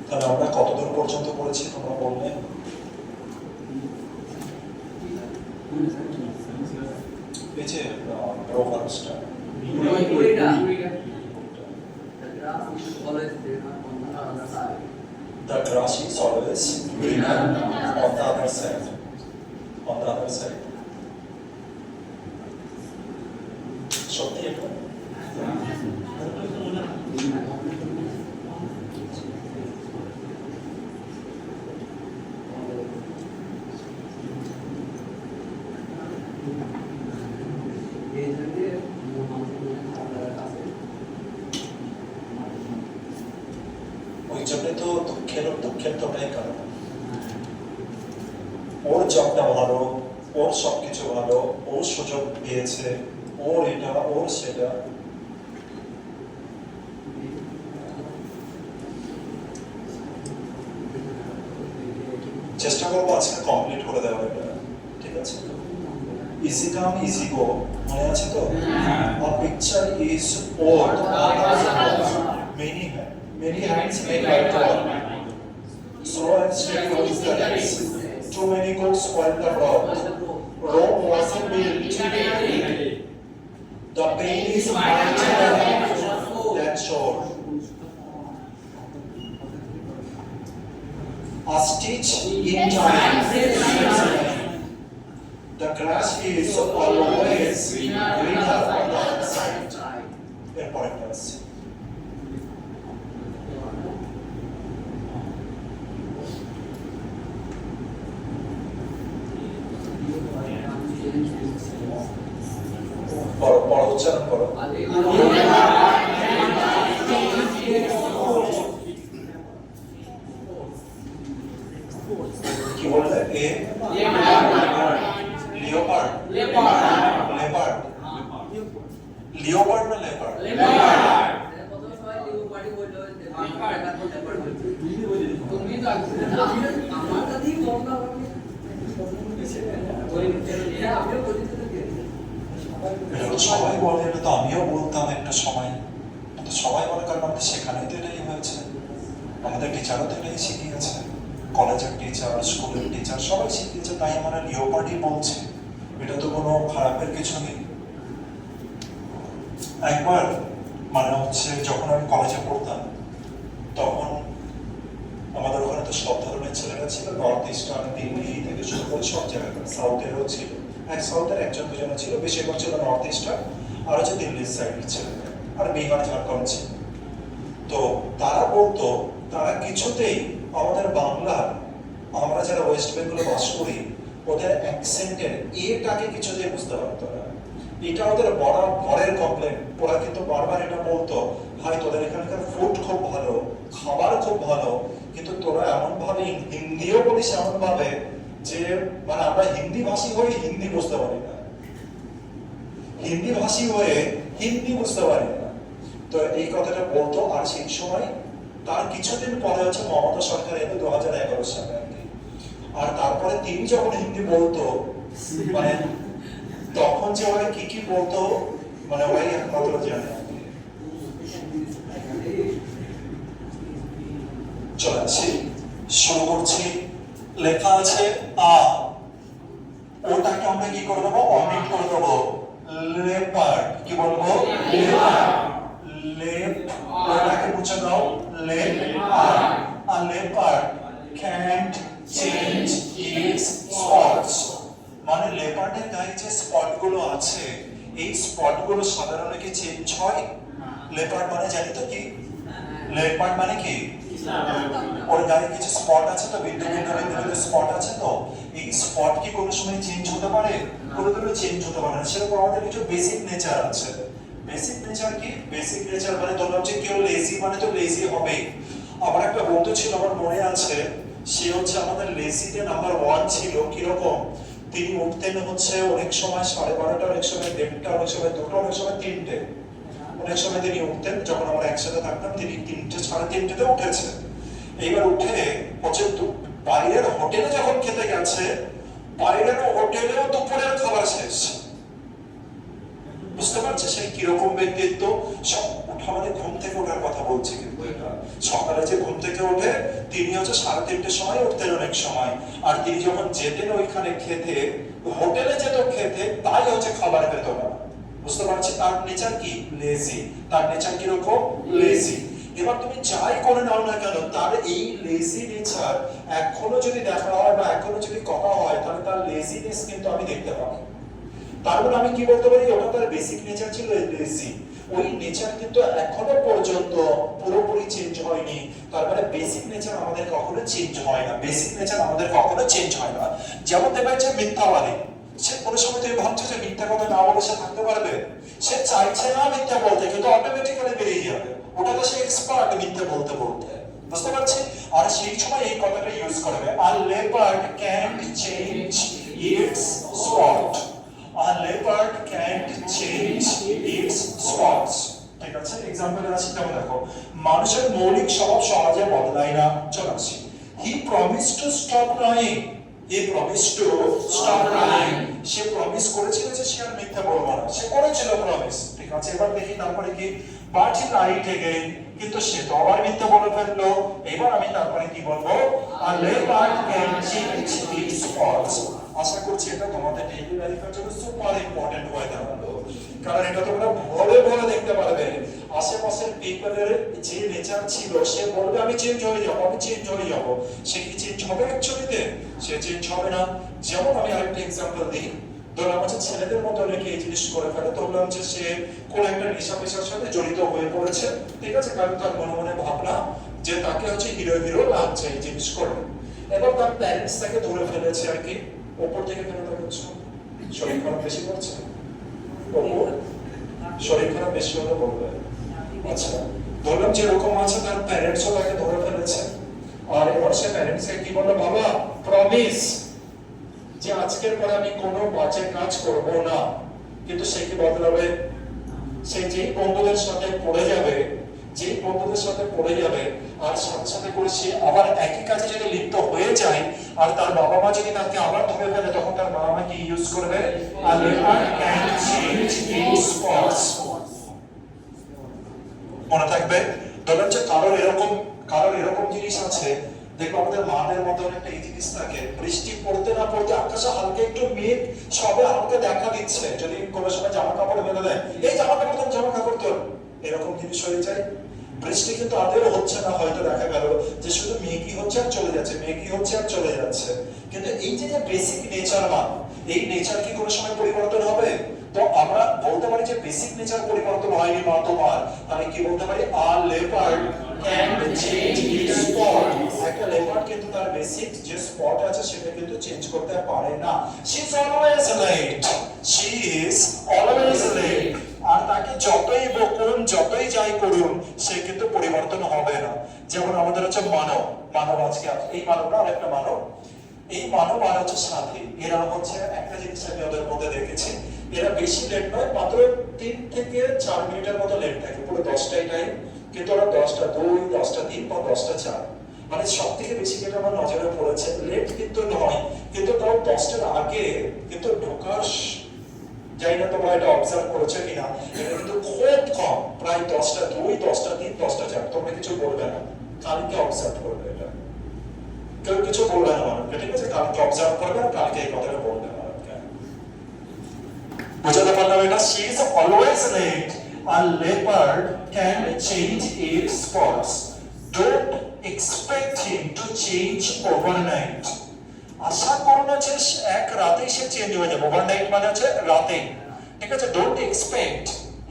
তাহলে আমরা কতদূর পর্যন্ত পড়েছি তোমরা বললে? এই যে প্রোভার্বসটা The grass is always greener on the other side. On the other side. সত্যি এটা? ওই জন্যে তো দুঃখের তোটাই কারণ। ওর জবটা ভালো, ওর সবকিছু ভালো, ওর সুযোগ পেয়েছে, ওর এটা ওর সেটা। চেষ্টা করবো আজকে কমপ্লিট করে দেওয়ার এটা, ঠিক আছে? Easy come, easy go, মনে আছে তো? A picture is old, many hands make light one. Slow and steady wins the race. Too many cooks spoil the broth. Rome wasn't built. The pain is mightier than shore. A stitch in time. The grass is always greener on the other side. Important verse. পড়ো উচ্চারণ করো। কি বললে? এ leopard leopard leopard না leopard? সবাই বলে, এটা তো আমিও বলতাম একটা সময়, কিন্তু সবাই বলে কারণ আমাদের সেখানেই তো এটাই হয়েছে, আমাদের টিচারও তো এটাই শিখিয়েছে, কলেজের টিচার, স্কুলের টিচার সবাই শিখিয়েছে, তাই আমরা লিওপার্ডই বলছি। এটা তো কোনো খারাপের কিছু নেই। একবার মানে হচ্ছে যখন আমি কলেজে পড়তাম তখন আমাদের ওখানে তো সব ধরনের ছেলেরা ছিল, নর্থ ইস্টার্ন, দিল্লি থেকে শুরু করে সব জায়গায়, সাউথেরও ছিল, সাউথের একজন দুজন ছিল, বেশিরভাগ ছিল নর্থ ইস্টার্ন আর হচ্ছে দিল্লির সাইডের ছেলেরা, আর বিহার ঝাড়খণ্ড ছিল। তো তারা বলতো তারা কিছুতেই আমাদের বাংলার, আমরা যারা ওয়েস্ট বেঙ্গলে বাস করি, ওদের অ্যাকসেন্টের এটাকে কিছুতেই বুঝতে পারতো না। এটা ওদের বড় ঘরের কমপ্লেন। ওরা কিন্তু বারবার এটা বলতো, ভাই তোদের এখানকার ফুড খুব ভালো, খাবার খুব ভালো, কিন্তু তোরা এমন ভাবে হিন্দিও বলিস এমন ভাবে যে মানে আমরা হিন্দি ভাষী হয়ে হিন্দি বুঝতে পারি না, হিন্দি ভাষী হয়ে হিন্দি বুঝতে পারি না। তো এই কথাটা বলতো। আর সেই সময় তার কিছুদিন পরে হচ্ছে মমতা সরকার এলো 2011 সালে আর কি। আর তারপরে তিনি যখন হিন্দি বলতো মানে তখন যে ওরা কি কি বলতো মানে ওরাই একমাত্র জানে। চলাচ্ছি, শুরু করছি। লেখা আছে আ, ওটাকে আমরা কি করে দেবো? অমিট করে দেবো। লেপার্ড, কি বলবো? লেপ, ওটাকে মুছে দাও। Leopard. A leopard can't change its spots. মানে লেপার্ডের গায়ে যে স্পট গুলো আছে, এই স্পট গুলো সাধারণত কি চেঞ্জ হয়? লেপার্ড মানে জানি তো কি? লেপার্ড মানে কি? ওর গায়ে কিছু স্পট আছে তো, বিন্দু বিন্দু বিন্দু স্পট আছে তো, এই স্পট কি কোনো সময় চেঞ্জ হতে পারে? কোনোদিনও চেঞ্জ হতে পারে না। সেরকম আমাদের কিছু বেসিক নেচার আছে। বেসিক নেচার কি? বেসিক নেচার মানে ধরলাম যে কেউ লেজি মানে তো লেজি হবেই। আমার একটা বন্ধু ছিল, আমার মনে আছে, সে হচ্ছে আমাদের লেজিতে নাম্বার 1 ছিল। কিরকম? তিনি উঠতেন হচ্ছে অনেক সময় 12:30, অনেক সময় 1:30, অনেক সময় 2টা, অনেক সময় 3টে। অনেক সময় তিনি উঠতেন, যখন আমরা একসাথে থাকতাম তিনি 3টে, 3:30 উঠেছে। এইবার উঠে হচ্ছে বাইরের হোটেলে যখন খেতে গেছে, বাইরের হোটেলেও দুপুরের খাবার শেষ। বুঝতে পারছে সে কিরকম ব্যক্তিত্ব? ওঠা মানে ঘুম থেকে ওঠার কথা বলছে, কিন্তু এটা সকালে যে ঘুম থেকে ওঠে, তিনি হচ্ছে 3:30টার সময় উঠতেন অনেক সময়, আর তিনি যখন যেতেন ওইখানে খেতে, হোটেলে যেত খেতে, তাই হচ্ছে খাবার পেত না। বুঝতে পারছি তার নেচার কি? লেজি। তার নেচার কিরকম? লেজি। এবার তুমি যাই করে নাও না কেন, তার এই লেজি নেচার এখনো যদি দেখা হয় বা এখনো যদি কথা হয়, তাহলে তার লেজিনেস কিন্তু আমি দেখতে পাই। তার মানে আমি কি বলতে পারি? ওটা তার বেসিক নেচার ছিল লেজি। ওই নেচার কিন্তু এখনো পর্যন্ত পুরোপুরি চেঞ্জ হয়নি। তার মানে বেসিক নেচার আমাদের কখনো চেঞ্জ হয় না। বেসিক নেচার আমাদের কখনো চেঞ্জ হয় না। যেমন দেখবে যে মিথ্যাবাদী, সে কোনো সময় তুমি ভাবছো যে মিথ্যা কথা না বলে সে থাকতে পারবে? সে চাইছে না মিথ্যা বলতে, কিন্তু অটোমেটিক্যালি বেরিয়ে যাবে। ওটা তো সে এক্সপার্ট মিথ্যা বলতে বলতে। বুঝতে পারছি? আর সেই সময় এই কথাটা ইউজ করবে, a leopard can't change its spot. A leopard can't change its spots. ঠিক আছে? এক্সাম্পল আছে, যেমন দেখো, মানুষের মৌলিক স্বভাব সহজে বদলায় না। চলো আসি। He promised to stop lying. He promised to stop lying. Say promise করেছিল যে সে আর মিথ্যা বলবে না। সে করেছিল প্রমিস। ঠিক আছে? এবার দেখি তারপরে কি, but he lied again. কিন্তু সে তো আবার মিথ্যা বলে ফেললো। এবার আমি তারপরে কি বলবো? A leopard can change its spots. আশা করছি এটা তোমাদের ডেইলি লাইফের জন্য সুপার ইম্পর্টেন্ট হয়ে দাঁড়ালো, কারণ এটা তোমরা ভরে ভরে দেখতে পারবে। আশেপাশের পিপলের যে নেচার ছিল, সে বলবে আমি চেঞ্জ হয়ে যাবো, আমি চেঞ্জ হয়ে যাবো। সে কি চেঞ্জ হবে অ্যাকচুয়ালিতে? সে চেঞ্জ হবে না। যেমন আমি আরেকটা এক্সাম্পল দিই, ধরলাম হচ্ছে ছেলেদের মতো অনেকে এই জিনিস করে ফেলে। ধরলাম যে সে কোন একটা নেশা পেশার সাথে জড়িত হয়ে পড়েছে। ঠিক আছে? কারণ তার মনে মনে ভাবনা যে তাকে হচ্ছে হিরো হিরো লাগছে এই জিনিস করে। এবার তার প্যারেন্টস তাকে ধরে ফেলেছে আর কি, ওপর থেকে ফেলে দেখাচ্ছ। শরীর খারাপ বেশি করছে, ওপর শরীর খারাপ বেশি হলে বলবে। আচ্ছা, ধরলাম যে এরকম আছে, তার প্যারেন্টসও তাকে ধরে ফেলেছে। আর এবার সে প্যারেন্টসকে কি বলে, বাবা প্রমিস যে আজকের পরে আমি কোনো বাজে কাজ করব না। কিন্তু সে কি বদলাবে? সে যে বন্ধুদের সাথে পড়ে যাবে, যে বন্ধুদের সাথে পড়ে যাবে, আর সাথে সাথে করে সে আবার একই কাজে যদি লিপ্ত হয়ে যায়, আর তার বাবা মা যদি তাকে আবার ধরে ফেলে, তখন তার বাবা মা কি ইউজ করবে? A leopard can change its spots. মনে থাকবে? ধরুন যে কারোর এরকম জিনিস আছে, দেখো আমাদের মাদের মধ্যে অনেকটা এই জিনিস থাকে, বৃষ্টি পড়তে না পড়তে আকাশে হালকা একটু মেঘ সবে হালকা দেখা দিচ্ছে, যদি কোনো সময় জামা কাপড় বেঁধে দেয়, এই জামা কাপড় তোর, এরকম জিনিস হয়ে যায়। বৃষ্টি কিন্তু আদেরও হচ্ছে না, হয়তো দেখা গেল যে শুধু মেঘই হচ্ছে আর চলে যাচ্ছে, মেঘই হচ্ছে আর চলে যাচ্ছে। কিন্তু এই যে বেসিক নেচার মান, এই নেচার কি কোনো সময় পরিবর্তন হবে? তো আমরা বলতে পারি যে বেসিক নেচার পরিবর্তন হয়নি মা তোমার, তাহলে কি বলতে পারি? A leopard can change its spot. একটা লেপার্ড কিন্তু তার বেসিক যে স্পট আছে সেটা কিন্তু চেঞ্জ করতে পারে না। She is always late. She is always late. আর তাকে যতই বকুন, যতই যাই করুন, সে কিন্তু পরিবর্তন হবে না। যেমন আমাদের হচ্ছে মানব আজকে এই মানবরা আরেকটা মানব, এই মানব আর হচ্ছে সাথী, এরা হচ্ছে একটা জিনিস আমি ওদের মধ্যে দেখেছি, এরা বেশি লেট নয়, মাত্র 3 থেকে 4 মিনিটের মতো লেট থাকে, পুরো 10টাই টাইম, কিন্তু ওরা 10টা 2, 10টা 3 বা 10টা 4, মানে সব থেকে বেশি যেটা আমার নজরে পড়েছে, লেট কিন্তু নয়, কিন্তু তাও 10টার আগে কিন্তু ঢোকার, জানি না তোমরা এটা অবজার্ভ করেছো কিনা, এটা কিন্তু খুব কম, প্রায় 10টা 2, 10টা 3, 10টা 4, তোমরা কিছু বলবে না, কালকে অবজার্ভ করবে এটা, কেউ কিছু বলবে না আমাকে, ঠিক আছে? কালকে অবজার্ভ করবে, কালকে এই কথাটা বলবে না আমাকে। বুঝাতে পারলাম এটা? She is always late. A leopard can change its spots. Don't expect him to change overnight. আশা করো না যে এক রাতেই সে চেঞ্জ হয়ে যাবে। ওভারনাইট মানে হচ্ছে রাতে, ঠিক আছে? Don't expect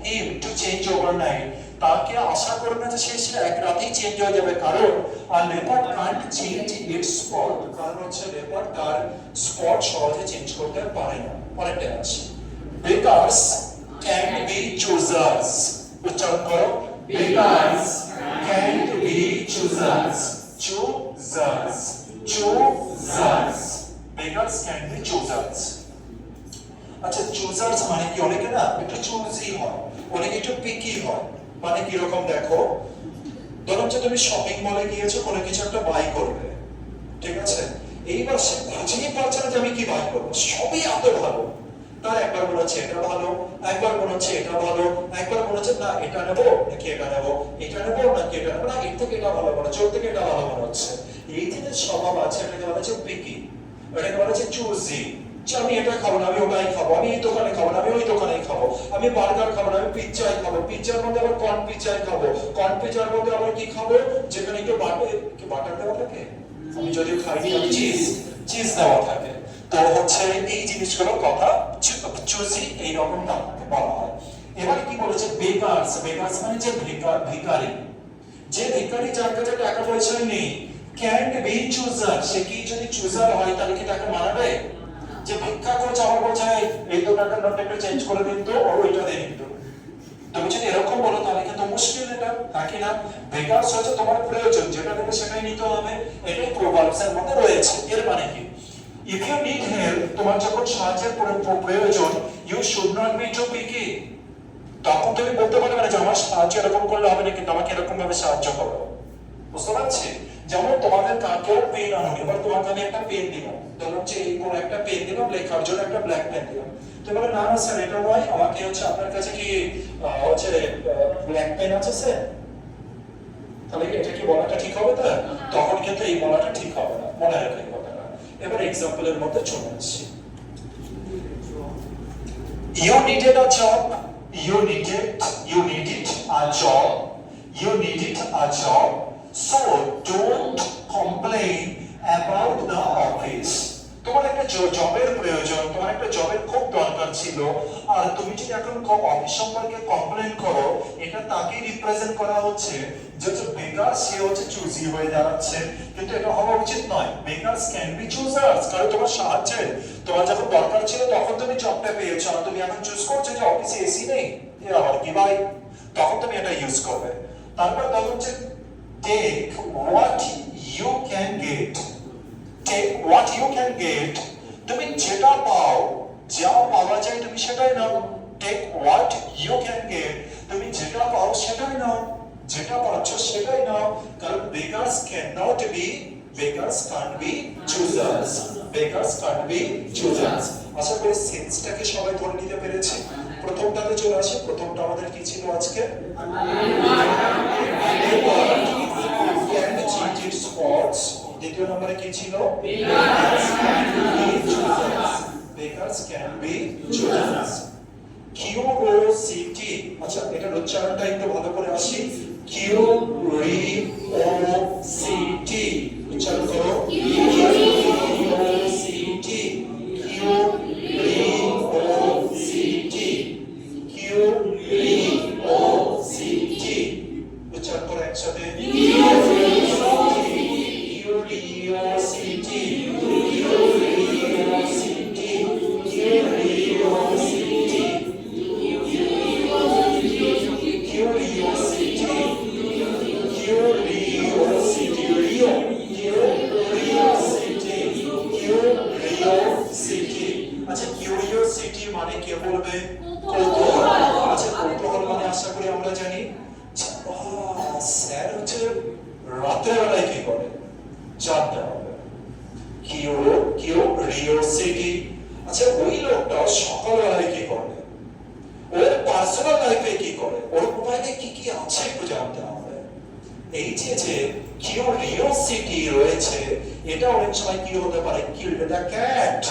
him to change overnight, তাকে আশা করো না যে সে এক রাতেই চেঞ্জ হয়ে যাবে, কারণ আর leopard can't change its spot, কারণ হচ্ছে লেপার্ড তার স্পট সহজে চেঞ্জ করতে পারে না। পরেরটা আছে, বেকার্স ক্যান বি চুজার্স। উচ্চারণ করো, beggars can be choosers. Choosers, choosers, beggars can be choosers. আচ্ছা, চুজার্স মানে কি? অনেকে না একটু চুজি হয়, অনেকে একটু পিকি হয়। মানে কি রকম? দেখো, ধরো যে তুমি শপিং মলে গিয়েছো, কোনো কিছু একটা বাই করবে, ঠিক আছে? তুমি শপিং মলে গিয়েছো, তুমি কোনো কিছু একটা বাই করবে, বাই করার পরে তুমি দেখছো যে ওখানে ঠিক আছে? এইবার সে বুঝেই পারছে না যে আমি কি বাই করবো, সবই এত ভালো। তার একবার মনে হচ্ছে এটা ভালো, একবার মনে হচ্ছে এটা ভালো, একবার মনে হচ্ছে না এটা নেবো নাকি এটা নেবো, এটা নেবো নাকি এটা নেবো, না এর থেকে এটা ভালো মনে হচ্ছে, ওর থেকে এটা ভালো মনে হচ্ছে। এই যে স্বভাব আছে, এটাকে বলা হচ্ছে পিকি, এটাকে বলা হচ্ছে চুজি। যে আমি এটা খাবো না, আমি ওটাই খাবো, আমি এই দোকানে খাবো না, আমি ওই দোকানেই খাবো, আমি বার্গার খাবো না, আমি পিৎজাই খাবো, পিৎজার মধ্যে আবার কর্ন পিৎজাই খাবো, কর্ন পিৎজার মধ্যে আবার কি খাবো, যেখানে একটু বাটার দেওয়া থাকে, আমি যদিও খাইনি, আমি চিজ দেওয়া থাকে। তো হচ্ছে এই জিনিসগুলোর কথা চুজি এইরকম নাম বলা হয়। এবার কি বলেছে বেকারস, বেকারস মানে যে ভিখারি, যে ভিখারি যার কাছে টাকা পয়সা নেই, ক্যান্ট বি চুজার, সে কি যদি চুজার হয় তাহলে কি তাকে মানাবে? যে ভিক্ষা করছে আবার বলছে এই তো টাকার নোটটা একটু চেঞ্জ করে দিন তো, ওর ওইটা দিয়ে দিন তো। তুমি যদি এরকম বলো তাহলে কিন্তু মুশকিল, এটা নাকি না? বেকারস হচ্ছে তোমার প্রয়োজন, যেটা দেবে সেটাই নিতে হবে, এটাই প্রভাবসের মধ্যে রয়েছে। এর মানে কি? If you need help, তোমার যখন সাহায্যের প্রয়োজন, you should not be too picky. তখন তুমি বলতে পারবে না যে আমার সাহায্য এরকম করলে হবে না, কিন্তু আমাকে এরকম ভাবে সাহায্য করো। বুঝতে পারছি? যেমন তোমাদের কাকেও পেন আনো, এবার তোমাকে আমি একটা পেন দিলাম, ধরুন যে এই কোন একটা পেন দিলাম, লেখার জন্য একটা ব্ল্যাক পেন দিলাম, তো বলে না না স্যার এটা নয়, আমাকে হচ্ছে আপনার কাছে কি হচ্ছে ব্ল্যাক পেন আছে স্যার, তাহলে এটা কি বলাটা ঠিক হবে? তা তখন কিন্তু এই বলাটা ঠিক হবে না, মনে রাখবে কথাটা। এবার এক্সাম্পলের মধ্যে চলে আসছি। You needed a job, you needed a job, so don't complain about the office. তোমার একটা জবের প্রয়োজন, তোমার একটা জবের খুব দরকার ছিল, আর তুমি যদি এখন অফিস সম্পর্কে কমপ্লেন করো, এটা তাকে রিপ্রেজেন্ট করা হচ্ছে যে বেকার, সে হচ্ছে চুজি হয়ে দাঁড়াচ্ছে, কিন্তু এটা হওয়া উচিত নয়। বেকারস ক্যান বি চুজার্স, কারণ তোমার সাহায্যে, তোমার যখন দরকার ছিল তখন তুমি জবটা পেয়েছো, আর তুমি এখন চুজ করছো যে অফিসে এসি নেই, এ আবার কি ভাই, তখন তুমি এটা ইউজ করবে। তারপর তখন হচ্ছে take what you can get, take what you can get, তুমি যেটা পাও, যা পাওয়া যায় তুমি সেটাই নাও। take what you can get, তুমি যেটা পাও সেটাই নাও, যেটা পাচ্ছ সেটাই নাও, কারণ beggars can't be choosers, beggars can't be choosers। আশা করি সেন্সটাকে সবাই ধরে নিতে পেরেছি। প্রথমটাতে চলে আসি, প্রথমটা আমাদের কি ছিল আজকে? দ্বিতীয় নম্বরে কি ছিল? Beggars can be choosers. Curiosity, আচ্ছা এটার উচ্চারণটা একটু ভালো করে আসি, কিউরিওসিটি, উচ্চারণ করো, কিউরিওসিটি, কিউরিওসিটি, কিউরিওসিটি, উচ্চারণ করো একসাথে, curiosity, curiosity, curiosity, curiosity, curiosity, curiosity। আচ্ছা কিউরিওসিটি মানে কে বলবে? কৌতূহল। আচ্ছা কৌতূহল মানে আশা করি আমরা জানি স্যার হচ্ছে রাতের বেলায় কি করে জানতে হবে। কিউরিওসিটি, আচ্ছা ওই লোকটা সকালবেলায় কি করে, ওর পার্সোনাল লাইফে কি করে, ওর মোবাইলে কি কি আছে একটু জানতে হবে। এই যে কিউরিওসিটি রয়েছে, এটা অনেক সময় কি হতে পারে, কিল্ড দ্য ক্যাট।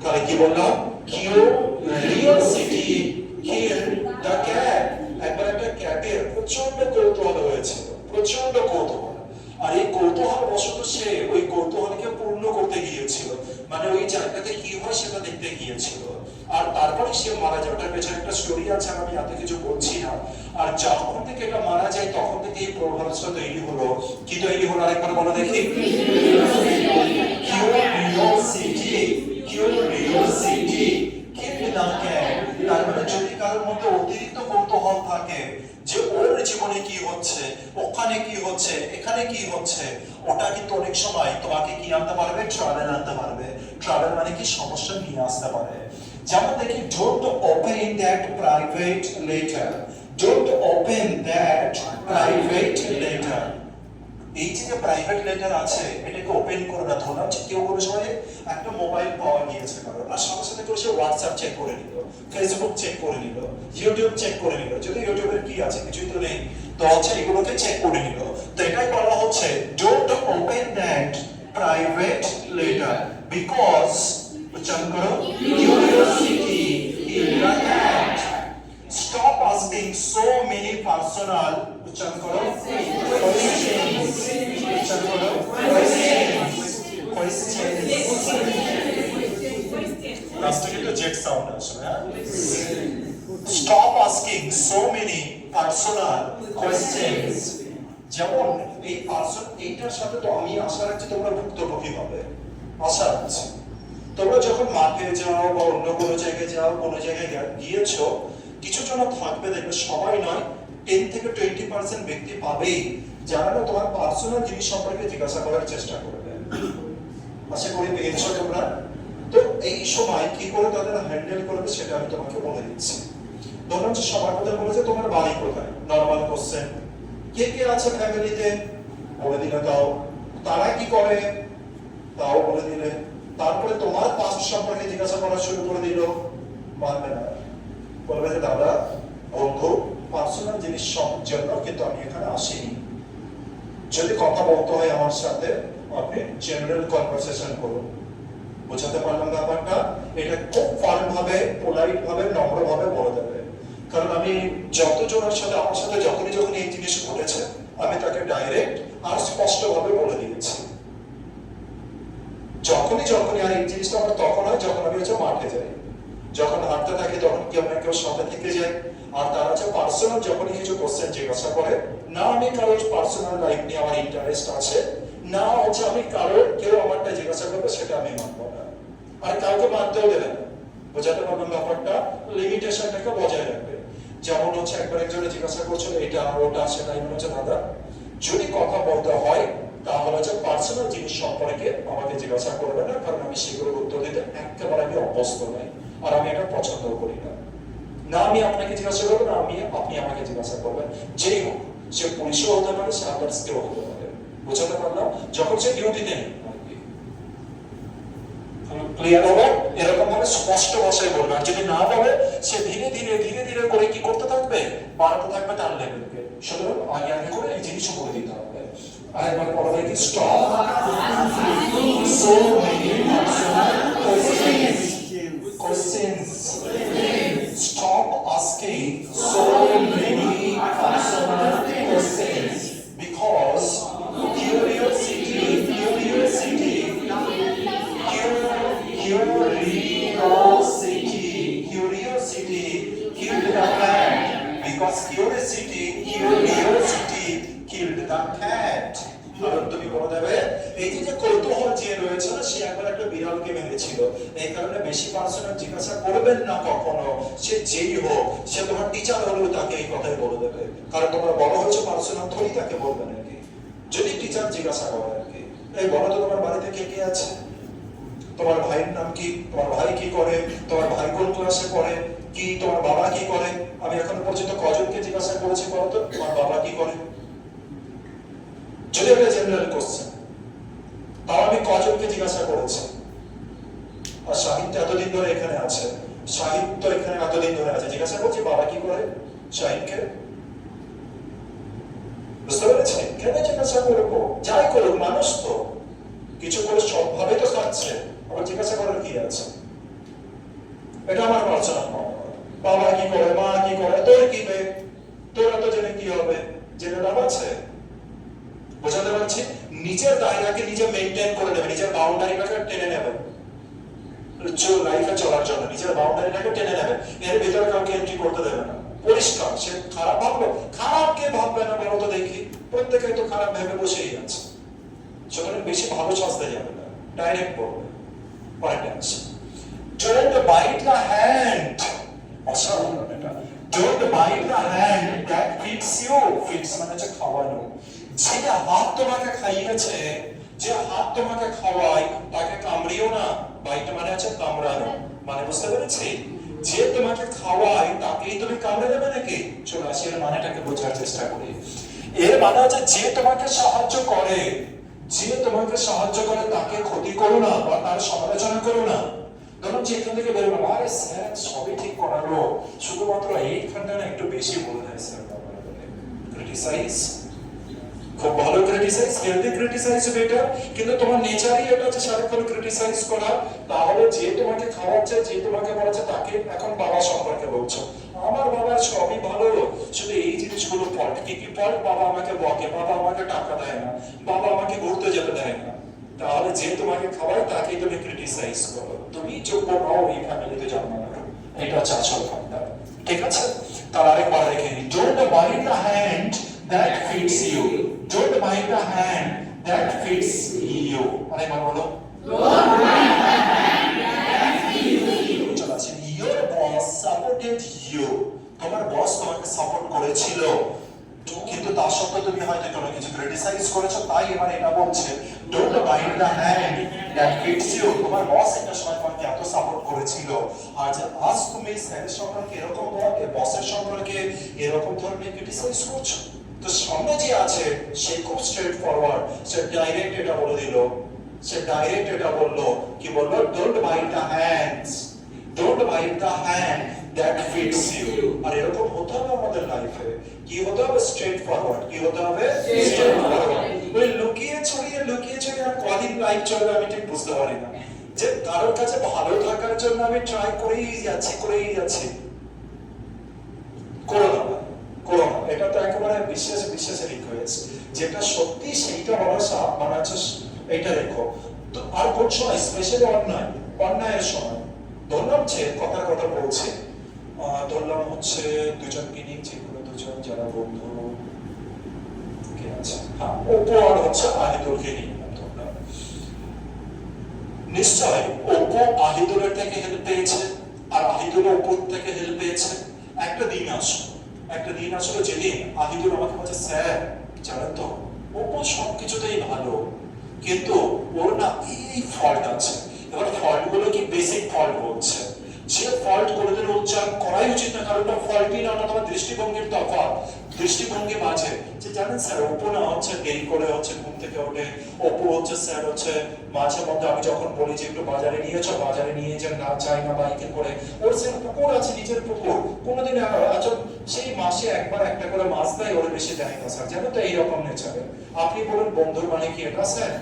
তাহলে কি বললাম? Curiosity killed the cat. একবার একটা ক্যাটের প্রচন্ড কৌতূহল হয়েছিল, প্রচন্ড কৌতূহল, আর এই কৌতূহল বশত সে ওই কৌতূহলকে পূর্ণ করতে গিয়েছিল, মানে ওই জায়গাতে কি হয় সেটা দেখতে গিয়েছিল, আর তারপরে সে মারা যায়। ওটার পেছনে একটা স্টোরি আছে, আমি এত কিছু বলছি না। আর যখন থেকে এটা মারা যায় তখন থেকে এই প্রভাবটা তৈরি হলো। কি তৈরি হলো আরেকবার বলো দেখি? Curiosity, curiosity killed the cat. তার মানে যদি কারোর মধ্যে অতিরিক্ত কৌতূহল থাকে যে ওর জীবনে কি হচ্ছে, ওখানে কি হচ্ছে, এখানে কি হচ্ছে, ওটা কিন্তু অনেক সময় তোমাকে কি আনতে পারবে? ট্রাভেল আনতে পারবে। ট্রাভেল মানে কি সমস্যা নিয়ে আসতে পারে। যেমন দেখি don't open that private letter, don't open that private letter. এই যে প্রাইভেট লেটার আছে এটাকে ওপেন করো না। ধরলাম যে কেউ কোনো সময় একটা মোবাইল পাওয়া গিয়েছে কারো, আর সাথে সাথে করে সে হোয়াটসঅ্যাপ চেক করে নিল, ফেসবুক চেক করে নিল, ইউটিউব চেক করে নিল, যদি ইউটিউবের কি আছে কিছুই তো নেই, তো হচ্ছে এগুলোকে চেক করে নিল। তো এটাই বলা হচ্ছে don't open that private letter because উচ্চারণ করো curiosity in the hand. Stop asking so many personal উচ্চারণ করো questions উচ্চারণ করো questions লাস্টে কিন্তু জেড সাউন্ড আসবে। Stop asking so many personal questions। যেমন এই পার্সন এইটার সাথে তো আমি আশা রাখছি তোমরা ভুক্তভোগী হবে, আশা রাখছি। তোমরা যখন মাঠে যাও বা অন্য কোনো জায়গায় যাও, কোনো জায়গায় গিয়েছো, কিছু জন থাকবে, দেখবে সবাই নয়, 10 থেকে 20% ব্যক্তি পাবেই যারা না তোমার পার্সোনাল জিনিস সম্পর্কে জিজ্ঞাসা করার চেষ্টা করবে। আশা করি পেয়েছো তোমরা। তো এই সময় কি করে তাদের হ্যান্ডেল করবে সেটা আমি তোমাকে বলে দিচ্ছি। ধরুন যে সবার কথা বলেছে তোমার বাড়ি কোথায়, নরমাল কোশ্চেন। কে কে আছে ফ্যামিলিতে বলে দিলে তাও, তারা কি করে তাও বলে দিলে, তারপরে তোমার পাস্ট সম্পর্কে জিজ্ঞাসা করা শুরু করে দিল, মানবে না, বলবে যে দাদা বন্ধু পার্সোনাল জিনিস জন্য কিন্তু আমি এখানে আসিনি, যদি কথা বলতে হয় আমার সাথে আপনি জেনারেল কনভারসেশন করুন। বোঝাতে পারলাম ব্যাপারটা? এটা খুব ফার্ম ভাবে, পোলাইট ভাবে, নম্র ভাবে বলে দেবে। কারণ আমি যতজনের সাথে আমার সাথে যখনই এই জিনিস ঘটেছে আমি তাকে ডাইরেক্ট আর স্পষ্ট ভাবে বলে দিয়েছি। যখনই আর এই জিনিসটা আমার তখন হয় যখন আমি হচ্ছে মাঠে যাই, যখন হাঁটতে থাকি তখন কেউ না কেউ সাথে থেকে যায়। আর তারা হচ্ছে পার্সোনাল যখনই কিছু কোশ্চেন জিজ্ঞাসা করে, না আমি কারোর পার্সোনাল লাইফ নিয়ে আমার ইন্টারেস্ট আছে, না হচ্ছে আমি কারোর কেউ আমারটা জিজ্ঞাসা করবে সেটা আমি মানবো না, আর কাউকে মানতেও দেবে না। বোঝাতে পারলাম ব্যাপারটা? লিমিটেশনটাকে বজায় রাখবে। যেমন হচ্ছে একবার একজনে জিজ্ঞাসা করছিল এটা ওটা সেটা, এমন হচ্ছে দাদা যদি কথা বলতে হয় তাহলে হচ্ছে পার্সোনাল জিনিস সম্পর্কে আমাকে জিজ্ঞাসা করবে না, কারণ আমি সেগুলোর উত্তর দিতে একেবারে আমি অভ্যস্ত নই, আর আমি এটা পছন্দ করি না। না আমি আপনাকে জিজ্ঞাসা করবো, না আপনি আমাকে জিজ্ঞাসা করবেন, যেই হোক, সে পুলিশও হতে পারে, সে আদার্স কেউ হতে পারে। বোঝাতে পারলাম? যখন সে ডিউটিতে নেই ক্লিয়ার হবে, এরকম ভাবে স্পষ্ট ভাষায় বলবে। আর যদি না বলে সে ধীরে ধীরে করে কি করতে থাকবে, বাড়াতে থাকবে তার লেভেলকে। সুতরাং আগে করে এই জিনিসও করে দিতে হবে। আরেকবার পড়া দেখি, stop so many personal questions. Stop asking so many personal questions because curiosity killed the cat. Because curiosity killed the cat. কারণ তুমি বলে দেবে এই যে কৌতূহল যে রয়েছে না, সে একবার একটা বিড়ালকে মেরেছিল, এই কারণে বেশি পার্সোনাল জিজ্ঞাসা করবেন না কখনো, সে যেই হোক, সে তোমার টিচার হলেও তাকে এই কথাই বলে দেবে। কারণ তোমার বড় হয়েছে পার্সোনাল থরি তাকে বলবে নাকি, যদি টিচার জিজ্ঞাসা করে আর কি। এই বলো তো তোমার বাড়িতে কে কে আছে, তোমার ভাইয়ের নাম কি, তোমার ভাই কি করে, তোমার ভাই কোন ক্লাসে পড়ে, কি তোমার বাবা কি করে। আমি এখনো পর্যন্ত কজনকে জিজ্ঞাসা করেছি বলো তো তোমার বাবা কি করে, যদি এটা জেনারেল কোশ্চেন, তাও আমি কজনকে জিজ্ঞাসা করেছি। আর সাহিত্য এতদিন ধরে এখানে আছে, সাহিত্য এখানে এতদিন ধরে আছে, জিজ্ঞাসা করছি বাবা কি করে সাহিত্যকে, বুঝতে পেরেছি? কেন জিজ্ঞাসা করবো? যাই করুক, মানুষ তো কিছু করে সবভাবে তো খাচ্ছে, আবার জিজ্ঞাসা করার কি আছে? এটা আমার পার্সোনাল মত। বাবা কি করে, মা কি করে, তোর কি বে, তোরা তো জেনে কি হবে, জেনে লাভ আছে? বোঝাতে পারছি? নিজের দায়রাকে নিজে মেইনটেইন করে নেবে, নিজের বাউন্ডারিটাকে টেনে নেবে, লাইফে চলার জন্য নিজের বাউন্ডারিটাকে টেনে নেবে, এর ভিতরে কাউকে এন্ট্রি করতে দেবে না। পরিষ্কার, সে খারাপ ভাবলো, খারাপ কে ভাববে না বলো তো দেখি, প্রত্যেকে তো খারাপ ভেবে বসেই আছে। সুতরাং বেশি ভালো সাজতে যাবে না, ডাইরেক্ট বলবে। Don't bite the hand. অসাধারণ এটা। Don't bite the hand that feeds you. Feeds মানে হচ্ছে খাওয়ানো। যে হাত তোমাকে খাইয়েছে, যে হাত তোমাকে খাওয়ায়, তাকে কামড়িও না। বাইট মানে হচ্ছে কামড়ানো। মানে বুঝতে পেরেছি? যে তোমাকে খাওয়ায় তাকেই তুমি কামড়ে দেবে নাকি? চলো আসি এর মানেটাকে বোঝার চেষ্টা করি। এর মানে হচ্ছে যে তোমাকে সাহায্য করে, যে তোমাকে সাহায্য করে তাকে ক্ষতি করো না বা তার সমালোচনা করো না। ধরুন যে এখান থেকে বেরোলাম, আরে স্যার সবই ঠিক করালো, শুধুমাত্র এইখানটা না একটু বেশি বলে দেয় স্যার, ক্রিটিসাইজ, খুব ভালো ক্রিটিসাইজ, হেলদি ক্রিটিসাইজ বেটার, কিন্তু তোমার নেচারই এটা হচ্ছে সারাক্ষণ ক্রিটিসাইজ করা। তাহলে যে তোমাকে খাওয়াচ্ছে, যে তোমাকে বলেছে তাকে এখন বাবা সম্পর্কে বলছো, আমার বাবার সবই ভালো, শুধু এই জিনিসগুলো ফল্ট। কি কি ফল্ট? বাবা আমাকে বকে, বাবা আমাকে টাকা দেয় না, বাবা আমাকে ঘুরতে যেতে দেয় না। তাহলে যে তোমাকে খাওয়ায় তাকেই তুমি ক্রিটিসাইজ করো, তুমি যোগ্য নও এই ফ্যামিলিতে জন্মানোর। এটা হচ্ছে আসল ফ্যাক্টর, ঠিক আছে? তার আরেকবার দেখে নিই, don't mind the hand that feeds you, don't mind the hand that feeds you. আরেকবার বলো, don't mind the hand that feeds you. চলো আসি, your boss supported you, তোমার বস তোমাকে সাপোর্ট করেছিল, কিন্তু তার সত্ত্বেও তুমি হয়তো কোনো কিছু ক্রিটিসাইজ করেছো, তাই এবার এটা বলছে don't mind the hand that feeds you. তোমার বস একটা সময় তোমাকে এত সাপোর্ট করেছিল, আর আজ তুমি স্যারের সম্পর্কে এরকম, বসের সম্পর্কে এরকম ধরনের ক্রিটিসাইজ করছো। তো সামনে যে আছে সে খুব স্ট্রেট ফরওয়ার্ড, সে ডাইরেক্ট এটা বলে দিল, সে ডাইরেক্ট এটা বললো, কি বললো? Don't mind the hands, don't mind the hand that feeds you. আর এরকম হতে হবে আমাদের লাইফে, কি হতে হবে? Straight forward. কি হতে হবে? Straight forward. ওই লুকিয়ে ছড়িয়ে আর কদিন লাইফ চলবে আমি ঠিক বুঝতে পারি না, যে কারোর কাছে ভালো থাকার জন্য আমি ট্রাই করেই যাচ্ছি। করোনা, এটা তো একেবারে বিশ্বাসের রিকোয়েস্ট, যেটা সত্যি সেইটা বলার মানে হচ্ছে এইটা রেখো। তো আর করছো না, স্পেশালি অন্যায়ের সময়। ধরলাম যে কথা বলছে, ধরলাম হচ্ছে দুজনকে নিয়ে, যেগুলো দুজন যারা বন্ধু কে আছে, হ্যাঁ অপু আর হচ্ছে আহিদুলকে নিয়ে ধরলাম। নিশ্চয় অপু আহিদুলের থেকে হেল্প পেয়েছে, আর আহিদুল অপুর থেকে হেল্প পেয়েছে। একটা দিন আসলো যেদিন আহিদুল আমাকে বলছে, স্যার জানেন তো অপু সবকিছুতেই ভালো, কিন্তু ওর না এই ফল্ট আছে। এবার ফল্ট গুলো কি বেসিক ফল্ট বলছে, যে ফল্ট কোনোদিন উচ্চারণ করাই উচিত না, কারণ ওটা ফল্টই না, ওটা তোমার দৃষ্টিভঙ্গির তফাৎ, দৃষ্টিভঙ্গি মাঝে। যে জানেন স্যার অপু না হচ্ছে দেরি করে হচ্ছে ঘুম থেকে ওঠে, অপু হচ্ছে স্যার হচ্ছে মাঝে মধ্যে আমি যখন বলি যে একটু বাজারে নিয়ে যান, না চাই না বাইকে করে, ওর সে পুকুর আছে, নিজের পুকুর, কোনোদিন আচ্ছা সেই মাসে একবার একটা করে মাছ দেয়, ওর বেশি দেয় না স্যার, জানো তো এইরকম নেচারে। আপনি বলুন বন্ধুর মানে কি এটা স্যার?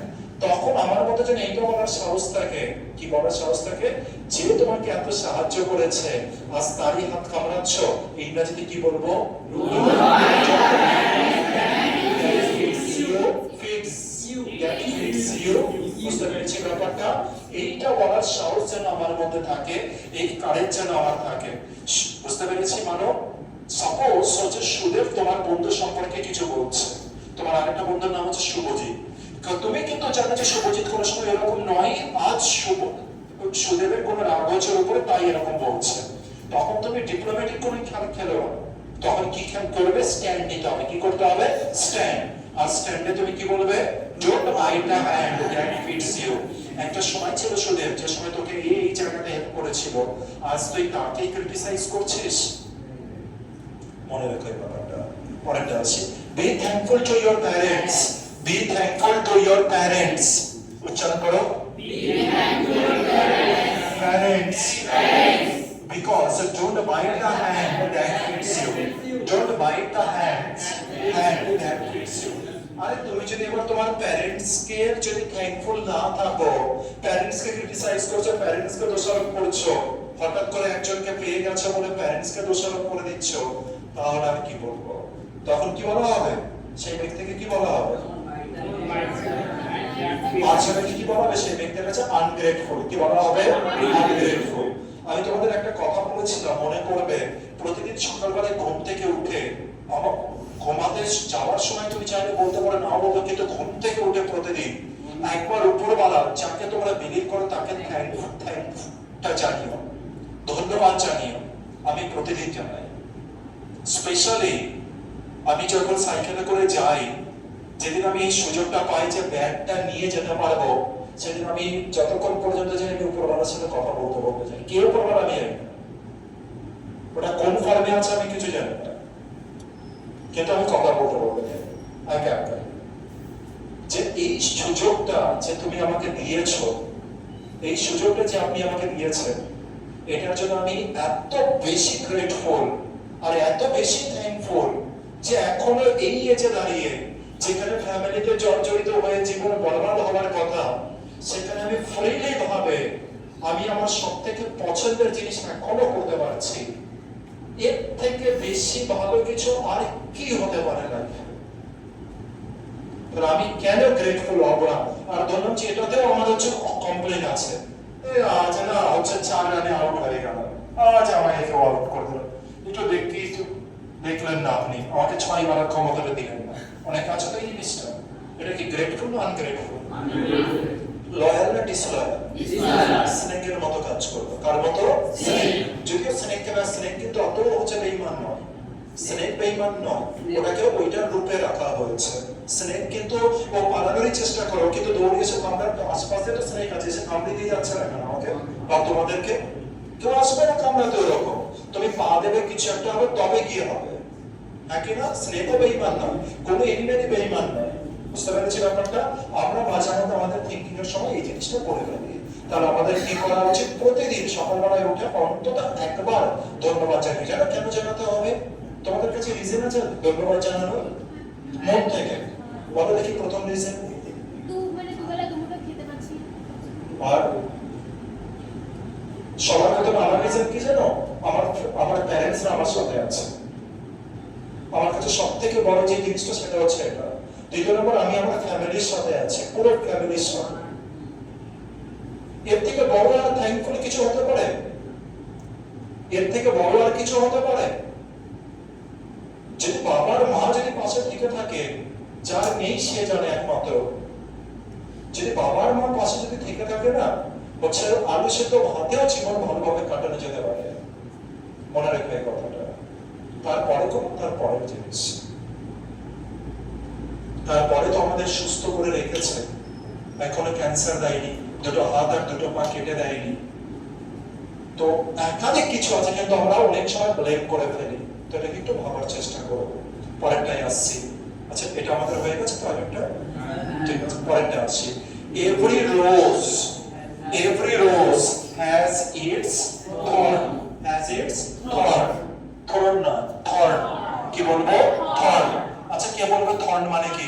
তখন আমার মতো যেন এইটা বলার সাহস থাকে, কি বলার সাহস থাকে, যে তোমাকে এত সাহায্য করেছে আজ তারই হাত কামড়াচ্ছ, ইংরেজিতে কি বলবো? বুঝতে পেরেছি ব্যাপারটা? এইটা বলার সাহস যেন আমার মধ্যে থাকে, এই কারেজ যেন আমার থাকে। বুঝতে পেরেছি? মানো সাপোজ হচ্ছে সুদেব তোমার বন্ধু সম্পর্কে কিছু বলছে, তোমার আরেকটা বন্ধুর নাম হচ্ছে শুভজিৎ, তুমি কিন্তু জানো যে শুভজিৎ কোনো সময় এরকম নয়, আজ সুদেবের কোনো রাগ হচ্ছে উপরে তাই এরকম বলছে। তখন তুমি ডিপ্লোম্যাটিক কোনো খেলো না, তখন কি করবে? স্ট্যান্ড নিতে হবে। কি করতে হবে? স্ট্যান্ড। আর স্ট্যান্ডে তুমি কি বলবে? Don't mind the hand that feeds you. একটা সময় ছিল সুদেব, যে সময় তোকে এই জায়গাটা হেল্প করেছিল, আজ তুই তাকে ক্রিটিসাইজ করছিস। মনে রেখো এই ব্যাপারটা। পরেরটা আছে, B thankful to your parents, be thankful to your parents. উচ্চারণ করো, be thankful to your parents, because don't bite the hand that feeds you, don't bite the hand that feeds you. আরে তুমি যদি এবার তোমার প্যারেন্টস কে যদি thankful না থাকো, প্যারেন্টস কে ক্রিটিসাইজ করছো, প্যারেন্টস কে দোষারোপ করছো, হঠাৎ করে একজনকে পেয়ে গেছো বলে প্যারেন্টস কে দোষারোপ করে দিচ্ছ, তাহলে আমি কি বলবো? তখন কি বলা হবে? সেই ব্যক্তিকে কি বলা হবে? কি বলা হবে? সেই ব্যক্তির কাছে আনগ্রেটফুল। কি বলা হবে? আনগ্রেটফুল। আমি তোমাদের একটা কথা বলেছিলাম, মনে করবে, প্রতিদিন সকালবেলায় ঘুম থেকে উঠে, ঘুমাতে যাওয়ার সময় তুমি চাইলে বলতে পারো, না বলতো, কিন্তু ঘুম থেকে উঠে প্রতিদিন একবার উপরওয়ালা যাকে তোমরা বিলিভ করো তাকে থ্যাঙ্কটা জানিও, ধন্যবাদ জানিও। আমি প্রতিদিন জানাই। স্পেশালি আমি যখন সাইকেলে করে যাই, যেদিন আমি এই সুযোগটা পাই যে ব্যাগটা নিয়ে যেতে পারবো, সেদিন আমি যতক্ষণ পর্যন্ত যে আমি উপরওয়ালার সাথে কথা বলতে চাই, কেউ উপরওয়ালা আমি ওটা কোন ফর্মে আছে আমি কিছু জানি না, কিন্তু আমি কথা বলতে বলবো একে একে যে এই সুযোগটা যে তুমি আমাকে দিয়েছো, এই সুযোগটা যে আপনি আমাকে দিয়েছেন, এটার জন্য আমি এত বেশি গ্রেটফুল আর এত বেশি থ্যাঙ্কফুল যে এখনো এই এজে দাঁড়িয়ে যেখানে ফ্যামিলিতে জর্জরিত হয়ে জীবন বরবাদ হওয়ার কথা, সেখানে আমি ফ্রিলি ভাবে আমি আমার সব থেকে পছন্দের জিনিস এখনো করতে পারছি। এর থেকে বেশি ভালো কিছু আর কি হতে পারে না? আমি কেন গ্রেটফুল হব না? আর ধরুন যে এটাতেও আমার হচ্ছে কমপ্লেন আছে, আজ না হচ্ছে 4 রানে আউট হয়ে গেল, আজ আমাকে কেউ আউট করে দিল, একটু দেখলেন না আপনি, আমাকে 6 মারার ক্ষমতাটা দিলেন না। অনেক আছে তো এই জিনিসটা। এটা কি গ্রেটফুল না আনগ্রেটফুল? লয়াল না ডিসলয়াল? স্নেকের মতো কাজ করবে। কার মতো? যদিও স্নেককে না, স্নেক কিন্তু অত হচ্ছে বেঈমান নয়, স্নেক বেঈমান নয়, ওটাকে ওইটার রূপে রাখা হয়েছে। স্নেক কিন্তু ও পালানোরই চেষ্টা করো, কিন্তু দৌড়ে এসে কামড়ার আশপাশে তো স্নেক আছে, এসে কামড়ে দিয়ে যাচ্ছে না কেন আমাকে বা তোমাদেরকে? কেউ আসবে না কামড়াতে ওরকম, তুমি পা দেবে কিছু একটা হবে তবে গিয়ে হবে, হ্যাঁ কি না? স্নেকও বেঈমান নয়, কোনো এনিমেরই বেঈমান নয়। বুঝতে পেরেছি ব্যাপারটা? আমরা মাঝে মধ্যে আমাদের থিঙ্কিং এর সময় এই জিনিসটা করে ফেলি। তাহলে আমাদের কি করা উচিত? প্রতিদিন সকালবেলায় উঠে অন্তত একবার ধন্যবাদ জানিয়ে। জানো কেন জানাতে হবে? তোমাদের কাছে রিজন আছে ধন্যবাদ জানানোর? মন থেকে বলো দেখি প্রথম রিজন। দুবেলা দুমুঠো খেতে পাচ্ছি। আর সবার প্রথম আমার রিজন কি জানো? আমার প্যারেন্টসরা আমার সাথে আছে। আমার কাছে সব থেকে বড় যে জিনিসটা সেটা হচ্ছে এটা। দ্বিতীয় নম্বর, আমি আমার ফ্যামিলির সাথে আছি, পুরো ফ্যামিলির সাথে। এর থেকে বড় আর থ্যাঙ্কফুল কিছু হতে পারে? এর থেকে বড় আর কিছু হতে পারে? যদি বাবার মা যদি পাশে থেকে থাকে, যার নেই সে জানে একমাত্র। যদি বাবার মা পাশে যদি থেকে থাকে না, হচ্ছে আলু সেদ্ধ ভাতেও জীবন ভালোভাবে কাটানো যেতে পারে। মনে রাখবে এই কথাটা। তারপরে কোনো তারপরের জিনিস, তারপরে তো আমাদের সুস্থ করে রেখেছে, এখনো ক্যান্সার দেয়নি, দুটো হাত আর দুটো পা কেটে দেয়নি। তো একাধিক কিছু আছে, কিন্তু আমরা অনেক সময় ব্লেম করে ফেলি। তো এটা একটু ভাবার চেষ্টা করবো। পরেরটাই আসছি। আচ্ছা, এটা আমাদের হয়ে গেছে তো আরেকটা? ঠিক আছে, পরেরটা আসছি। Every rose has its thorn. Thorn না, thorn। কি বলবো? thorn। আচ্ছা, কে বলবো thorn মানে কি?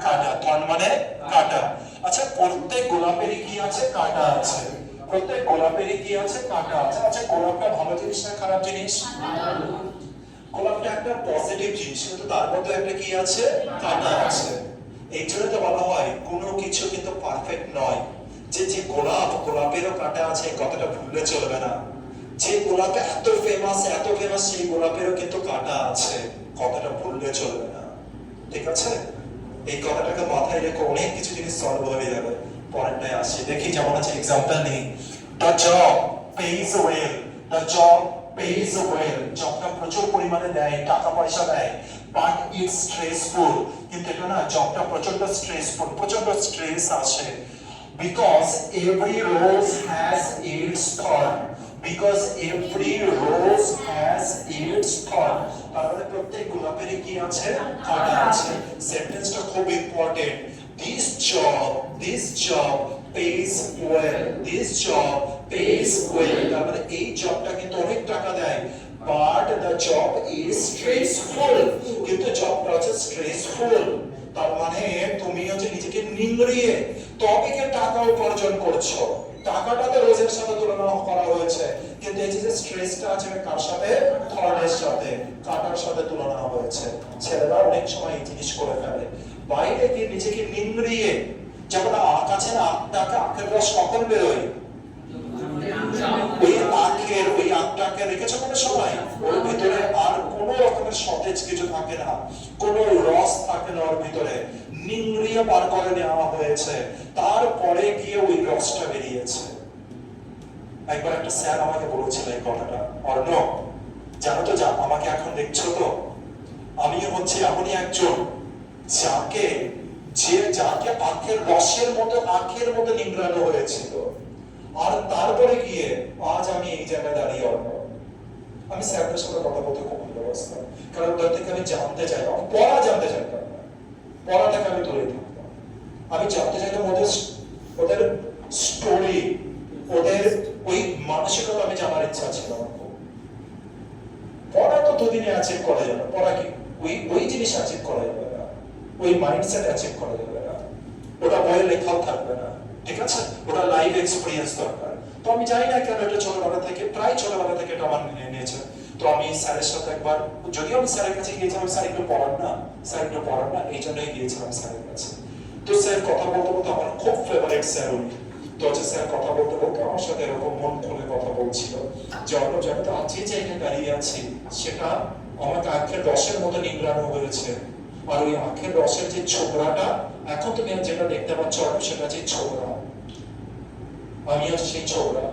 কাঁটা। thorn মানে কাঁটা। আচ্ছা, প্রত্যেক গোলাপেরই কি আছে? কাঁটা আছে। প্রত্যেক গোলাপেরই কি আছে? কাঁটা আছে। আচ্ছা, গোলাপটা ভালো জিনিস না খারাপ জিনিস? গোলাপটা একটা পজিটিভ জিনিস, কিন্তু তার মধ্যে একটা কি আছে? কাঁটা আছে। এই জন্য তো বলা হয় কোনো কিছু কিন্তু পারফেক্ট নয়। যে গোলাপেরও কাঁটা আছে, এই কথাটা ভুললে চলবে না। যে গোলাপ এত ফেমাস সেই গোলাপেরও কিন্তু কাঁটা আছে, কথাটা ভুললে চলবে না। ঠিক আছে? এই কথাটাকে মাথায় রেখে অনেক কিছু জিনিস সলভ হয়ে যাবে। পরেরটায় আসি, দেখি যেমন আছে এক্সাম্পল নেই। The job pays well. The job pays well. জবটা প্রচুর পরিমাণে দেয়, টাকা পয়সা দেয়, but it's stressful. কিন্তু এটা না, জবটা প্রচন্ড স্ট্রেসফুল, প্রচন্ড স্ট্রেস আসে। Because every rose has its thorn. Because every rose has its thorn. তাহলে প্রত্যেক গোলাপেরই কি আছে? কাঁটা আছে। সেন্টেন্সটা খুব important. This job pays well. This job pays well. তার মানে এই জবটা কিন্তু অনেক টাকা দেয়, but the job is stressful. কিন্তু জবটা হচ্ছে স্ট্রেসফুল। তার মানে তুমি হচ্ছে নিজেকে নিংড়িয়ে তবে কি টাকা উপার্জন করছো। টাকাটাকে রোজের সাথে তুলনা করা হয়েছে, কিন্তু এই যে স্ট্রেসটা আছে কার সাথে? থর্নের সাথে, কাটার সাথে তুলনা হয়েছে। ছেলেরা অনেক সময় এই জিনিস করে ফেলে, বাইরে গিয়ে নিজেকে নিংড়িয়ে। যেমন আখ আছে না, আখের রস কখন বেরোয়? ওই আখটাকে রেখেছো কোনো সময়, ওর ভিতরে আর কোনো রকমের সতেজ কিছু থাকে না, কোনো রস থাকে না ওর ভিতরে, নিংড়িয়ে বার করে নেওয়া হয়েছে, তারপরে গিয়ে ওই রসটা বেরিয়েছে। একবার একটা স্যার আমাকে বলেছিল এই কথাটা, অর্ণব জানো তো, আমাকে এখন দেখছো তো, আমি হচ্ছে এমনই একজন যাকে আখের রসের মতো নিংড়ানো হয়েছিল, আর তারপরে গিয়ে আজ আমি এই জায়গায় দাঁড়িয়ে। আমি স্যারদের সাথে কথা বলতে খুব ভালোবাসতাম, কারণ ওদের থেকে আমি জানতে চাইতাম, পড়া জানতে চাইতাম না, পড়াটাকে আমি দূরে থাকতাম। আমি জানতে চাইতাম ওদের স্টোরি, ওদের ওই মানসিকতা আমি জানার ইচ্ছা ছিল আমার খুব। পড়া তো দুদিনে অ্যাচিভ করা যাবে, পড়া কি ওই জিনিস অ্যাচিভ করা যাবে না, ওই মাইন্ডসেট অ্যাচিভ করা যাবে না, ওটা বইয়ে লেখাও থাকবে না, ঠিক আছে? ওটা লাইভ এক্সপেরিয়েন্স দরকার। তো আমি জানি না কেন এটা ছোটবেলা থেকে, প্রায় ছোটবেলা থেকে এটা আমার নিয়েছে। তো আমি স্যারের সাথে একবার, যদিও আমি স্যারের কাছে গিয়েছিলাম, স্যার একটু পড়ান না, এই জন্যই গিয়েছিলাম স্যারের কাছে। তো স্যার কথা বলতে বলতে, আমার খুব ফেভারিট স্যার উনি। তো হচ্ছে স্যার কথা বলতে বলতে আমার সাথে এরকম মন খুলে কথা বলছিল যে অন্য জায়গাতে আজকে যে এখানে দাঁড়িয়ে আছি সেটা আমাকে আখের রসের মতো নিংড়ানো হয়েছে। আর ওই আখের রসের যে ছোবড়াটা এখন তুমি যেটা দেখতে পাচ্ছ, সেটা যে ছোবড়া, আমি হচ্ছে সেই ছোবড়া।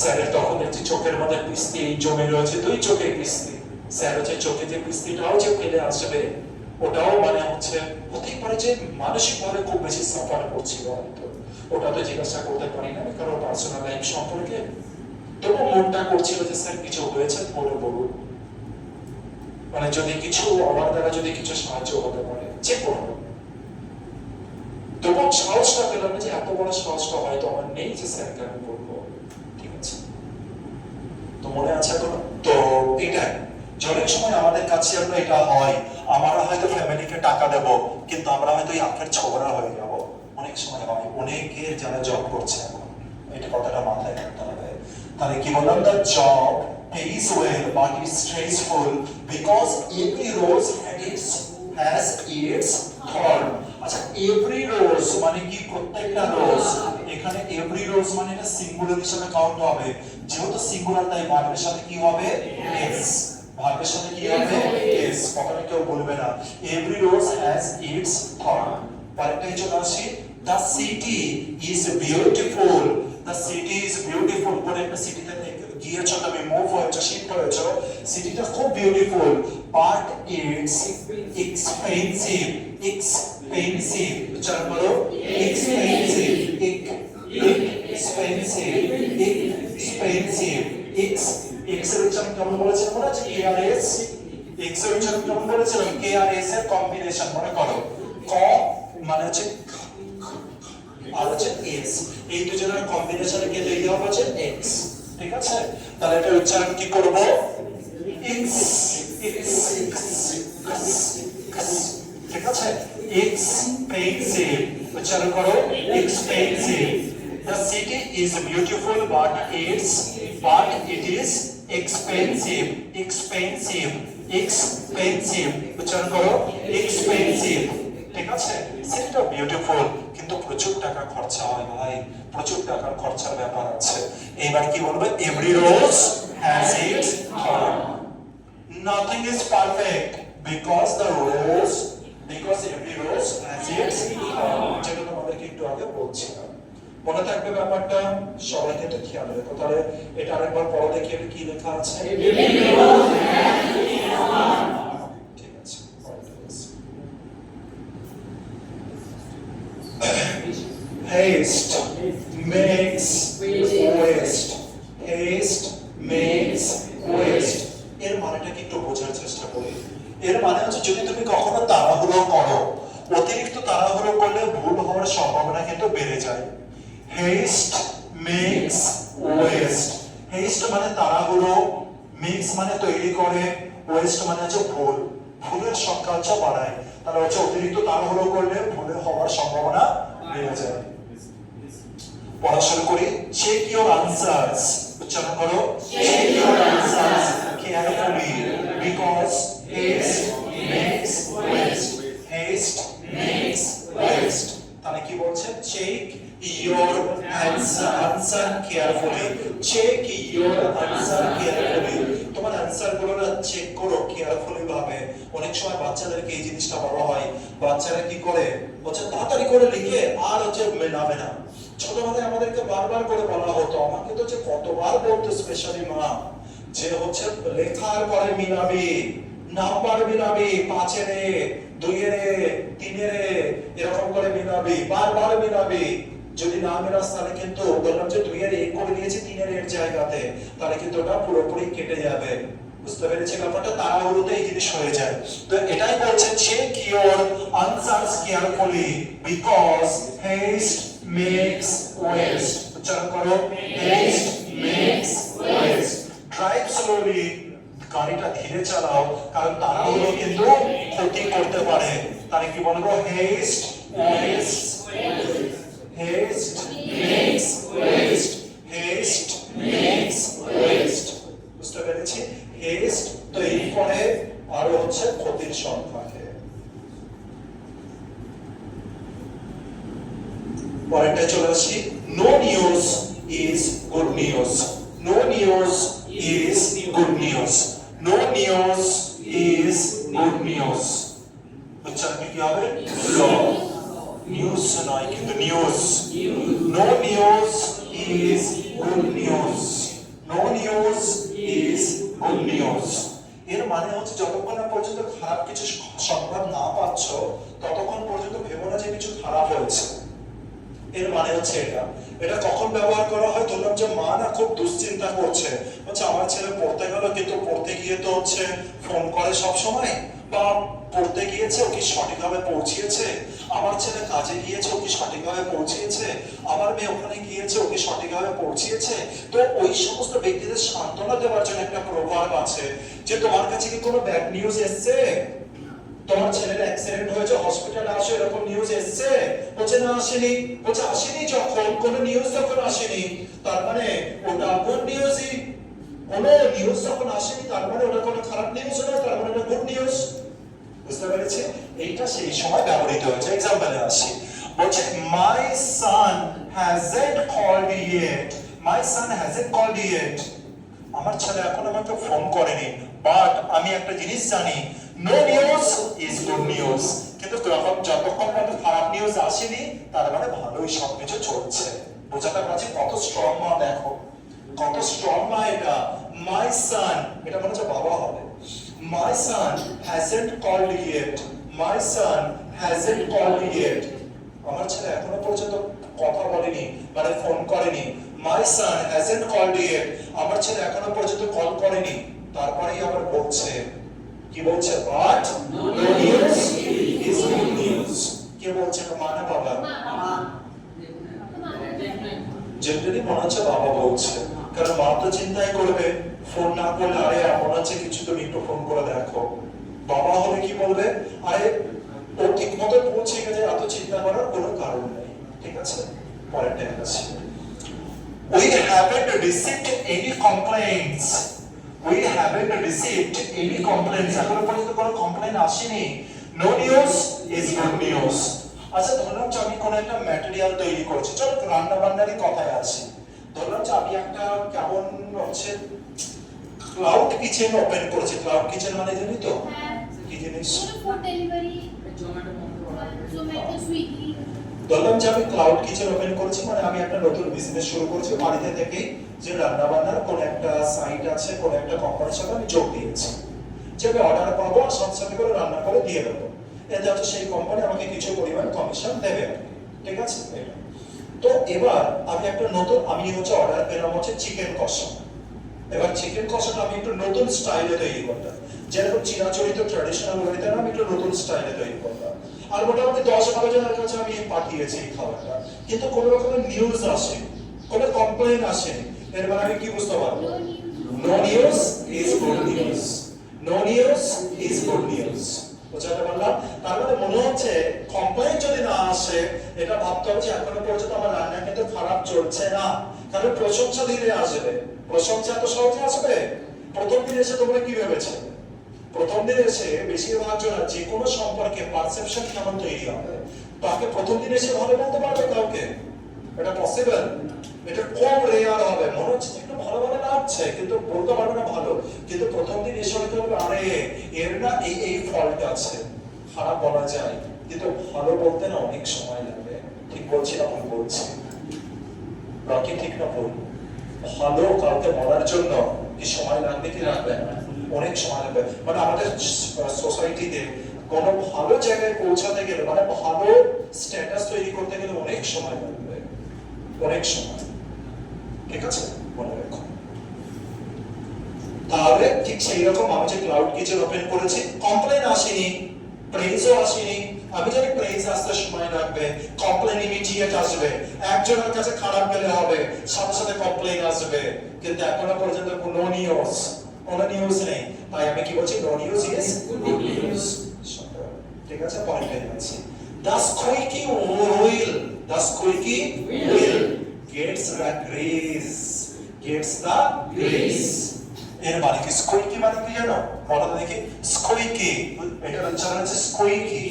স্যারের তখন হচ্ছে চোখের মধ্যে পিস্তি জমে রয়েছে, দুই চোখে পিস্তি। স্যার হচ্ছে চোখে যে পিস্তিটাও যে ফেলে আসবে, ওটাও মানে হচ্ছে হতেই পারে যে মানসিক ভাবে খুব বেশি সাফার করছিল হয়তো। ওটা তো জিজ্ঞাসা করতে পারি না কারণ পার্সোনাল লাইফ সম্পর্কে। তবু মনটা করছিল যে স্যার কিছু হয়েছে বলে বলুন, মানে যদি কিছু আমার দ্বারা যদি কিছু সাহায্য হতে পারে যে কোনো। তবু সাহসটা পেলাম যে এত বড় সাহসটা হয়তো আমার নেই যে স্যারকে আমি বলবো, ঠিক আছে? তো মনে আছে এখন? তো এটাই অনেক সময় আমাদের কাছে আমরা এটা হয়, আমরা হয়তো ফ্যামিলিকে টাকা দেব কিন্তু আমরা হয়তো এই আখের ছোবড়া হয়ে যাব। অনেক সময় হয়, অনেকের যারা জব করছে এখন, এটা কথাটা মাথায় রাখতে হবে। তাহলে কি বললাম, the job pays well but is stressful because every rose has its thorn. আচ্ছা, every rose মানে কি? প্রত্যেকটা রোজ। এখানে every rose মানে এটা সিঙ্গুলার হিসেবে কাউন্ট হবে, যেহেতু সিঙ্গুলার তাই ভার্বের সাথে কি হবে? এস। ভার্বের সাথে কি হবে? এস। কখনো কেউ বলবে না every rose has its thorn। পরেরটাই চলে আসি, the city is beautiful, the city is beautiful। পরে একটা সিটিতে গিয়েছো, তুমি মুভ হয়েছো, শিফট হয়েছো, সিটিটা খুব beautiful but it's expensive. Expensive উচ্চারণ করো, এক্সপেন্সিভ, এক্সপেন্সিভ, এক্সপেন্সিভ। এক্স এর উচ্চারণ কেমন বলেছিলাম মনে আছে? কেআরএস। এক্স এর উচ্চারণ কেমন বলেছিলাম? কেআরএস এর কম্বিনেশন মনে করো, ক মানে হচ্ছে আর হচ্ছে এস, এই দুজনের কম্বিনেশনে কে তৈরি হবে হচ্ছে এক্স, ঠিক আছে? তাহলে এটা উচ্চারণ কি করব? এক্স, এক্স, ঠিক আছে? এক্সপেন্সিভ উচ্চারণ করো, expensive. The city is beautiful but it is expensive. Expensive, expensive উচ্চারণ করো, এক্সপেন্সিভ, ঠিক আছে? সিটিটা বিউটিফুল কিন্তু প্রচুর টাকা খরচা হয় ভাই, প্রচুর টাকার খরচার ব্যাপার আছে। এবার কি বলবে? Every rose has its thorn. Nothing is perfect because every rose has its thorn, যেটা তোমাদেরকে একটু আগে বলছিলাম। মনে থাকবে ব্যাপারটা? সবাই কিন্তু খেয়াল রেখো। তাহলে এটা আরেকবার পড়ো দেখি কি লেখা আছে। ঠিক আছে, haste makes waste, haste makes waste। এর মানেটা কি একটু বোঝার চেষ্টা করি। এর মানে হচ্ছে যদি তুমি কখনো তাড়াহুড়ো করো, অতিরিক্ত তাড়াহুড়ো করলে ভুল হওয়ার সম্ভাবনা কিন্তু বেড়ে যায়। haste makes waste। haste মানে তাড়াহুড়ো, makes মানে তৈরি করে, waste মানে হচ্ছে ভুল, ভুলের সংখ্যা হচ্ছে বাড়ায়। তাহলে হচ্ছে অতিরিক্ত তাড়াহুড়ো করলে ভুলের হওয়ার সম্ভাবনা বেড়ে যায়। পড়াশোনা করি, চেক ইউর আনসার্স উচ্চারণ করো, check your answers carefully because haste makes waste. Haste makes waste. তাহলে কি বলছে? Check your answer carefully. Check your answer carefully. তোমার আনসার গুলো না চেক করো কেয়ারফুলি ভাবে। অনেক সময় বাচ্চাদেরকে এই জিনিসটা বলা হয়, বাচ্চারা কি করে হচ্ছে তাড়াতাড়ি করে লিখে আর হচ্ছে মেলাবে না। ছোটবেলায় আমাদেরকে বারবার করে বলা হতো, আমাকে তো যে কতবার বলতো স্পেশালি মা, যে হচ্ছে লেখার পরে মিলাবি, নাম্বার মিলাবি, 5 এর 2 এর 3 এর এরকম করে মিলাবি, বারবার মিলাবি। যদি না মেলাস তাহলে কিন্তু বললাম যে 2 এর a করে দিয়েছি 3 এর এর জায়গাতে, তাহলে কিন্তু ওটা পুরোপুরি কেটে যাবে। বুঝতে পেরেছি ব্যাপারটা? তাড়াহুড়োতে এই জিনিস হয়ে যায়। তো এটাই বলছে check your answers carefully because haste makes waste. উচ্চারণ করো, haste makes waste. Drive slowly, গাড়িটা ধীরে চালাও, কারণ তাড়াহুড়ো কিন্তু ক্ষতি করতে পারে। তাহলে কি বলবো? Haste waste, haste makes waste, haste makes waste. বুঝতে পেরেছি? হেস্ট তৈরি করে আর হচ্ছে ক্ষতির সংখ্যাকে। পরেরটা চলে আসি, no news is good news. No news is good news. No news is good news. উচ্চারণ কি হবে? ল। নিউজ নয় কিন্তু news. No news is good news. No news is good news. এর মানে হচ্ছে যতক্ষণ না পর্যন্ত খারাপ কিছু সংবাদ না পাচ্ছ ততক্ষণ পর্যন্ত ভেবো না যে কিছু খারাপ হয়েছে। এর মানে হচ্ছে এটা কখন ব্যবহার করা হয়? ধরলাম যে মা না খুব দুশ্চিন্তা করছে, হচ্ছে আমার ছেলে পড়তে গেল কিন্তু পড়তে গিয়ে তো হচ্ছে ফোন করে সব সময়, বা পড়তে গিয়েছে ও কি সঠিকভাবে পৌঁছিয়েছে, আমার ছেলে কাজে গিয়েছে ও কি সঠিকভাবে পৌঁছিয়েছে, আমার মেয়ে ওখানে গিয়েছে ও কি সঠিকভাবে পৌঁছিয়েছে। তো ওই সমস্ত ব্যক্তিদের সান্ত্বনা দেওয়ার জন্য একটা প্রভাব আছে যে তোমার কাছে কি কোনো ব্যাড নিউজ এসছে? তোমার ছেলের অ্যাক্সিডেন্ট হয়েছে, হসপিটালে আসো, এরকম নিউজ এসছে? বলছে না আসেনি। বলছে আসেনি যখন, কোনো নিউজ যখন আসেনি তার মানে ওটা গুড নিউজই। কোনো নিউজ যখন আসেনি তার মানে ওটা কোনো খারাপ নিউজ নয়, তার মানে ওটা গুড নিউজ। বুঝতে পেরেছি? এইটা সেই সময় ব্যবহৃত হয়েছে। এক্সাম্পলে আসি, বলছে মাই সান হ্যাজন্ট কলড ইয়েট। মাই সান হ্যাজন্ট কলড ইয়েট। আমার ছেলে এখন আমাকে ফোন করেনি, বাট আমি একটা জিনিস জানি, no news is good news. কিন্তু যতক্ষণ পর্যন্ত খারাপ নিউজ আসেনি তার মানে ভালোই সবকিছু চলছে। বোঝাতে পারছি কত স্ট্রং মা? দেখো কত স্ট্রং মা এটা। মাই সান, এটা মনে হচ্ছে বাবা হবে। মাই সান হ্যাজন্ট কলড ইয়েট। মাই সান হ্যাজন্ট কলড ইয়েট। আমার ছেলে এখনো পর্যন্ত কথা বলেনি, মানে ফোন করেনি। মাই সান হ্যাজন্ট কলড ইয়েট। আমার ছেলে এখনো পর্যন্ত কল করেনি। তারপরেই আবার বলছে, কি বলছে? But no news is good news. কে বলছে? মা না বাবা? জেনারেলি মনে হচ্ছে বাবা বলছে, কারণ মা তো চিন্তাই করবে ফোন না করলে আরে মনে হচ্ছে কিছু, তুমি একটু ফোন করে দেখো। বাবা হলে কি বলবে? আরে ও ঠিক মতো পৌঁছে গেছে, এত চিন্তা করার কোনো কারণ নেই। ঠিক আছে? পরেরটা আছে, we haven't received any complaints. We haven't received any complaints. এখনো পর্যন্ত কোনো কমপ্লেইন আসেনি। No news is good news. আচ্ছা ধরলাম যে আমি কোনো একটা ম্যাটেরিয়াল তৈরি করছি, চলো রান্না বান্নারই কথায় আছি। ধরলাম যে আমি একটা কেমন হচ্ছে ক্লাউড কিচেন ওপেন করেছি। ক্লাউড কিচেন মানে জানি তো কি জিনিস? Food delivery, Zomato, Swiggy. ধরলাম যে আমি ক্লাউড কিচেন ওপেন করেছি, মানে আমি একটা নতুন বিজনেস শুরু করেছি বাড়িতে থেকেই, যে রান্না বান্নার কোন একটা সাইট আছে, কোন একটা কোম্পানির সাথে আমি যোগ দিয়েছি, যে আমি অর্ডার পাবো আর সাথে সাথে করে রান্না করে দিয়ে দেবো। এতে হচ্ছে সেই কোম্পানি আমাকে কিছু পরিমাণ কমিশন দেবে। ঠিক আছে? তো এবার আমি একটা নতুন, আমি হচ্ছে অর্ডার পেলাম হচ্ছে চিকেন কষা। এবার চিকেন কষাটা আমি একটু নতুন স্টাইলে তৈরি করলাম, যেরকম চিরাচরিত ট্র্যাডিশনাল ওয়েতে আমি একটু নতুন স্টাইলে তৈরি করলাম। আর মোটামুটি 10-12 জনের কাছে আমি পাঠিয়েছি এই খাবারটা, কিন্তু কোনো রকমের নিউজ আসেনি, কোনো কমপ্লেইন আসেনি। এর মানে আমি কি বুঝতে পারবো? No news is good news. No news is good news. বুঝতে পারলাম? তার মানে মনে হচ্ছে কমপ্লেইন যদি না আসে, এটা ভাবতে হবে যে এখনো পর্যন্ত আমার রান্না কিন্তু খারাপ চলছে না, কারণ প্রশংসা ধীরে আসবে। প্রশংসা এত সহজে আসবে? প্রথম দিন এসে তোমরা কি ভেবেছো? প্রথম দিন এসে বেশিরভাগ জন যে কোনো সম্পর্কে পারসেপশন কেমন তৈরি হবে? তাকে প্রথম দিন এসে ভালো বলতে পারবে কাউকে? এটা পসিবল? এটা খুব রেয়ার হবে। মনে হচ্ছে একটু ভালো ভালো লাগছে কিন্তু বলতে পারবে না ভালো, কিন্তু প্রথম দিন এসে হয়তো আরে এর না এই এই ফল্ট আছে। খারাপ বলা যায় কিন্তু ভালো বলতে না অনেক সময় লাগে। ঠিক বলছি না ভুল বলছি? বাকি ঠিক না ভুল? ভালো কাউকে বলার জন্য কি সময় লাগবে কি লাগবে না? অনেক সময় লাগবে। মানে আমাদের সোসাইটিতে কোনো ভালো জায়গায় পৌঁছাতে গেলে, মানে ভালো স্ট্যাটাস তৈরি করতে গেলে অনেক সময় লাগবে। অনেক সময়। ঠিক আছে, মনে রাখো। তাহলে ঠিক সেই রকম আমি যে ক্লাউড কিচেন ওপেন করেছি, কমপ্লেন আসেনি, প্রেজও আসেনি। আমি জানি প্রেজ আসতে সময় লাগবে, কমপ্লেন ইমিডিয়েট আসবে, একজনের কাছে খারাপ গেলে হবে, সাথে সাথে কমপ্লেন আসবে, কিন্তু এখনো পর্যন্ত কোনো নিউজ নেই। তাই আমি কি বলছি, no news is good news. ঠিক আছে, পয়েন্ট পেয়ে যাচ্ছি। The squeaky wheel gets the grease. এর মানে কি? স্কুইকি মানে কি জানো? বলো তো দেখি। স্কুইকি, এটার উচ্চারণ হচ্ছে স্কুইকি।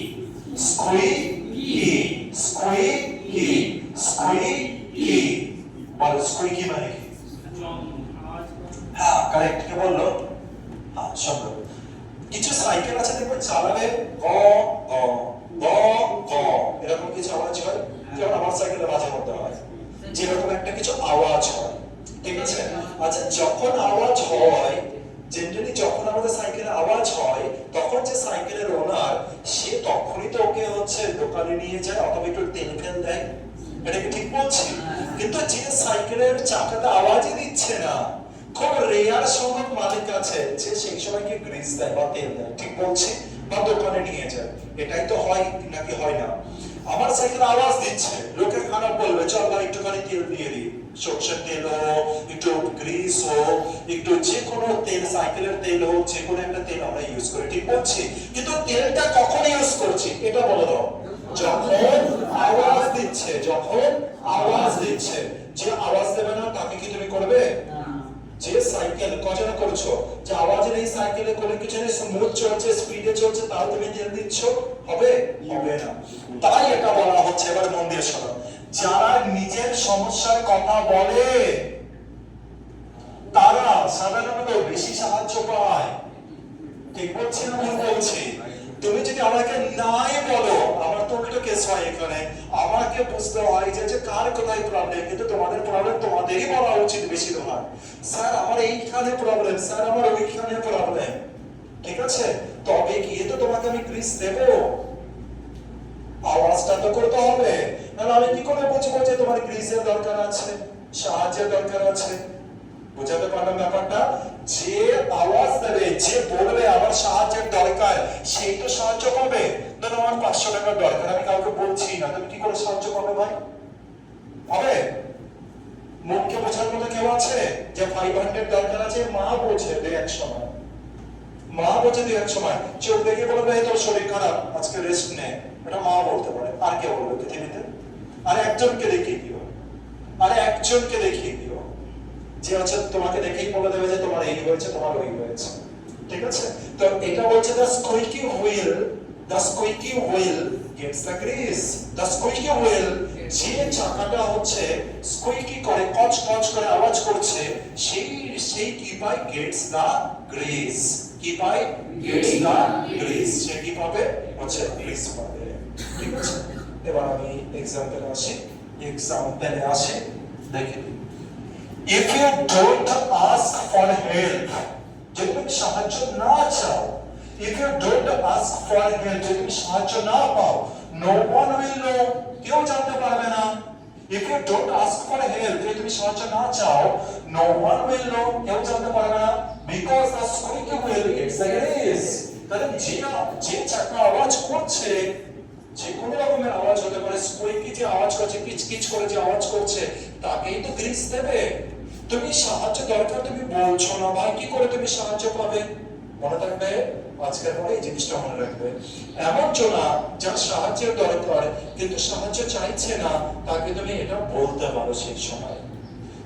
বলো স্কুইকি মানে কি? হ্যাঁ, কারেক্ট। কে বললো? হ্যাঁ, শব্দ। কিছু সাইকেল আছে দেখবে, চালালে গ গ গ এরকম কিছু আওয়াজ হয়, যেমন আমার সাইকেলে মাঝে মধ্যে হয়, যেরকম একটা কিছু আওয়াজ হয়। ঠিক আছে? আচ্ছা, যখন আওয়াজ হয়, জেনারেলি যখন আমাদের সাইকেলে আওয়াজ হয়, তখন যে সাইকেলের ওনার, সে তখনই তো ওকে হচ্ছে দোকানে নিয়ে যায় অথবা একটু তেল ফেল দেয়। এটা কি ঠিক বলছি? কিন্তু যে সাইকেলের চাকাতে আওয়াজই দিচ্ছে না, খুব রেয়ার সংখ্যক মালিক আছে যে সেই সময়কে গ্রিস দেয় বা তেল দেয়। ঠিক বলছি? বা দোকানে নিয়ে যায়। এটাই তো হয় নাকি হয় না? আমার সাইকেল আওয়াজ দিচ্ছে, লোকে খারাপ বলবে, চল ভাই একটুখানি তেল দিয়ে দিই, সরষের তেল হোক, একটু গ্রিস হোক, একটু যে কোনো তেল, সাইকেলের তেল হোক, যে কোনো একটা তেল আমরা ইউজ করি। ঠিক বলছি? কিন্তু তেলটা কখন ইউজ করছি এটা বলে দাও। যখন আওয়াজ দিচ্ছে, যে আওয়াজ দেবে না তাকে কি তুমি করবে? যে সাইকেল কজনে করছো, যে আওয়াজের এই সাইকেলে করে কিছু স্মুথ চলছে, স্পিডে চলছে, তাও তুমি তেল দিচ্ছ, হবে না। তাই এটা বলা হচ্ছে, এবার মন দিয়ে শোনো, যারা নিজের সমস্যার কথা বলে তারা সাধারণত বেশি সাহায্য পায়। ঠিক বলছি না ভুল বলছি? তুমি যদি আমাকে নাই বলো, আমার তো উল্টো কেস হয় এখানে, আমাকে বুঝতে হয় যে কার কোথায় প্রবলেম, কিন্তু তোমাদের প্রবলেম তোমাদেরই বলা উচিত বেশিরভাগ। স্যার আমার এইখানে প্রবলেম, স্যার আমার ওইখানে প্রবলেম। ঠিক আছে, তবে গিয়ে তো তোমাকে আমি গ্রিস দেবো, আওয়াজটা তো করতে হবে। নাহলে আমি কি করে বুঝবো যে তোমার গ্রিসের দরকার আছে, সাহায্যের দরকার আছে? বুঝাতে পারলাম ব্যাপারটা? যে আওয়াজ দেবে, যে বলবে আমার সাহায্যের দরকার, সেই তো সাহায্য পাবে। ধরো আমার 500 টাকার দরকার, আমি কাউকে বলছি না, তুমি কি করে সাহায্য পাবে ভাই? হবে? মুখকে বোঝার মতো কেউ আছে যে 500 দরকার আছে? মা বোঝে দু এক সময়, চোখ দেখে বলবে তোর শরীর খারাপ, আজকে রেস্ট নে, এটা মা বলতে পারে। আর কে বলবে পৃথিবীতে? আর একজনকে দেখিয়ে দিও, যে হচ্ছে তোমাকে দেখেই বলে দেবে যে তোমার এই হয়েছে, তোমার ওই হয়েছে। ঠিক আছে? তো এটা বলছে the squeaky wheel gets the grease. The squeaky wheel, যে চাকাটা হচ্ছে স্কুইকি করে, কচ কচ করে আওয়াজ করছে, সেই কি পায়? gets the grease. কি পায়? gets the grease. সে কি পাবে? হচ্ছে গ্রিস পাবে। ঠিক আছে? এবার আমি এক্সাম্পলে আসি, দেখি। If you don't ask for help, যদি তুমি সাহায্য না চাও, if you don't ask for help, যদি তুমি সাহায্য না পাও, no one will know, কেউ জানতে পারবে না। If you don't ask for help, যদি তুমি সাহায্য না চাও, no one will know, কেউ জানতে পারবে না, because the squeaky wheel gets the grease. তাহলে যে চাকা আওয়াজ করছে, যে কোনো রকমের আওয়াজ হতে পারে, স্কুইকি যে আওয়াজ করছে, কিচকিচ করে যে আওয়াজ করছে, তাকেই তো গ্রিস দেবে। তুমি সাহায্য দরকার, তুমি বলছো না ভাই, কি করে তুমি সাহায্য পাবে? মনে থাকবে, আজকের পরে এই জিনিসটা মনে রাখবে। এমন জনা যার সাহায্যের দরকার কিন্তু সাহায্য চাইছে না, তাকে তুমি এটা বলতে পারো সেই সময়।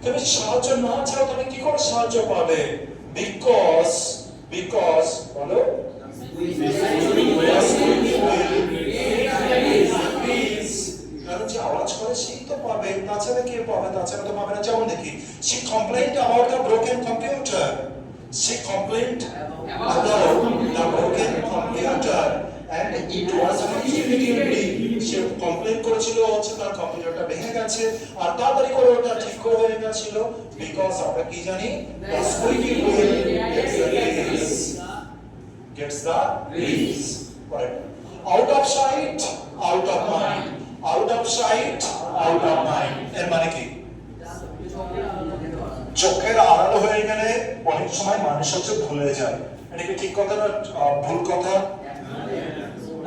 তুমি সাহায্য না চাও, তুমি কি করে সাহায্য পাবে? বিকজ বলো, কারণ যে আওয়াজ করে সেই তো পাবে, তাছাড়া কে পাবে? তাছাড়া তো পাবে না। যেমন দেখি, she complained about the broken computer. She complained about the broken computer and it was immediately. Say complain করেছিল হচ্ছে তার কম্পিউটারটা ভেঙে গেছে, আর তাড়াতাড়ি করে ওটা ঠিক হয়ে গেছিল। বিকজ আমরা কি জানি? The squeaky wheel gets the grease. Right. Out of sight, out of mind. Out of sight out of mind এর মানে কি চোখের আড়ালো হয়ে গেলে অনেক সময় মানুষ হচ্ছে ভুলে যায়, এটা কি ঠিক কথা না ভুল কথা?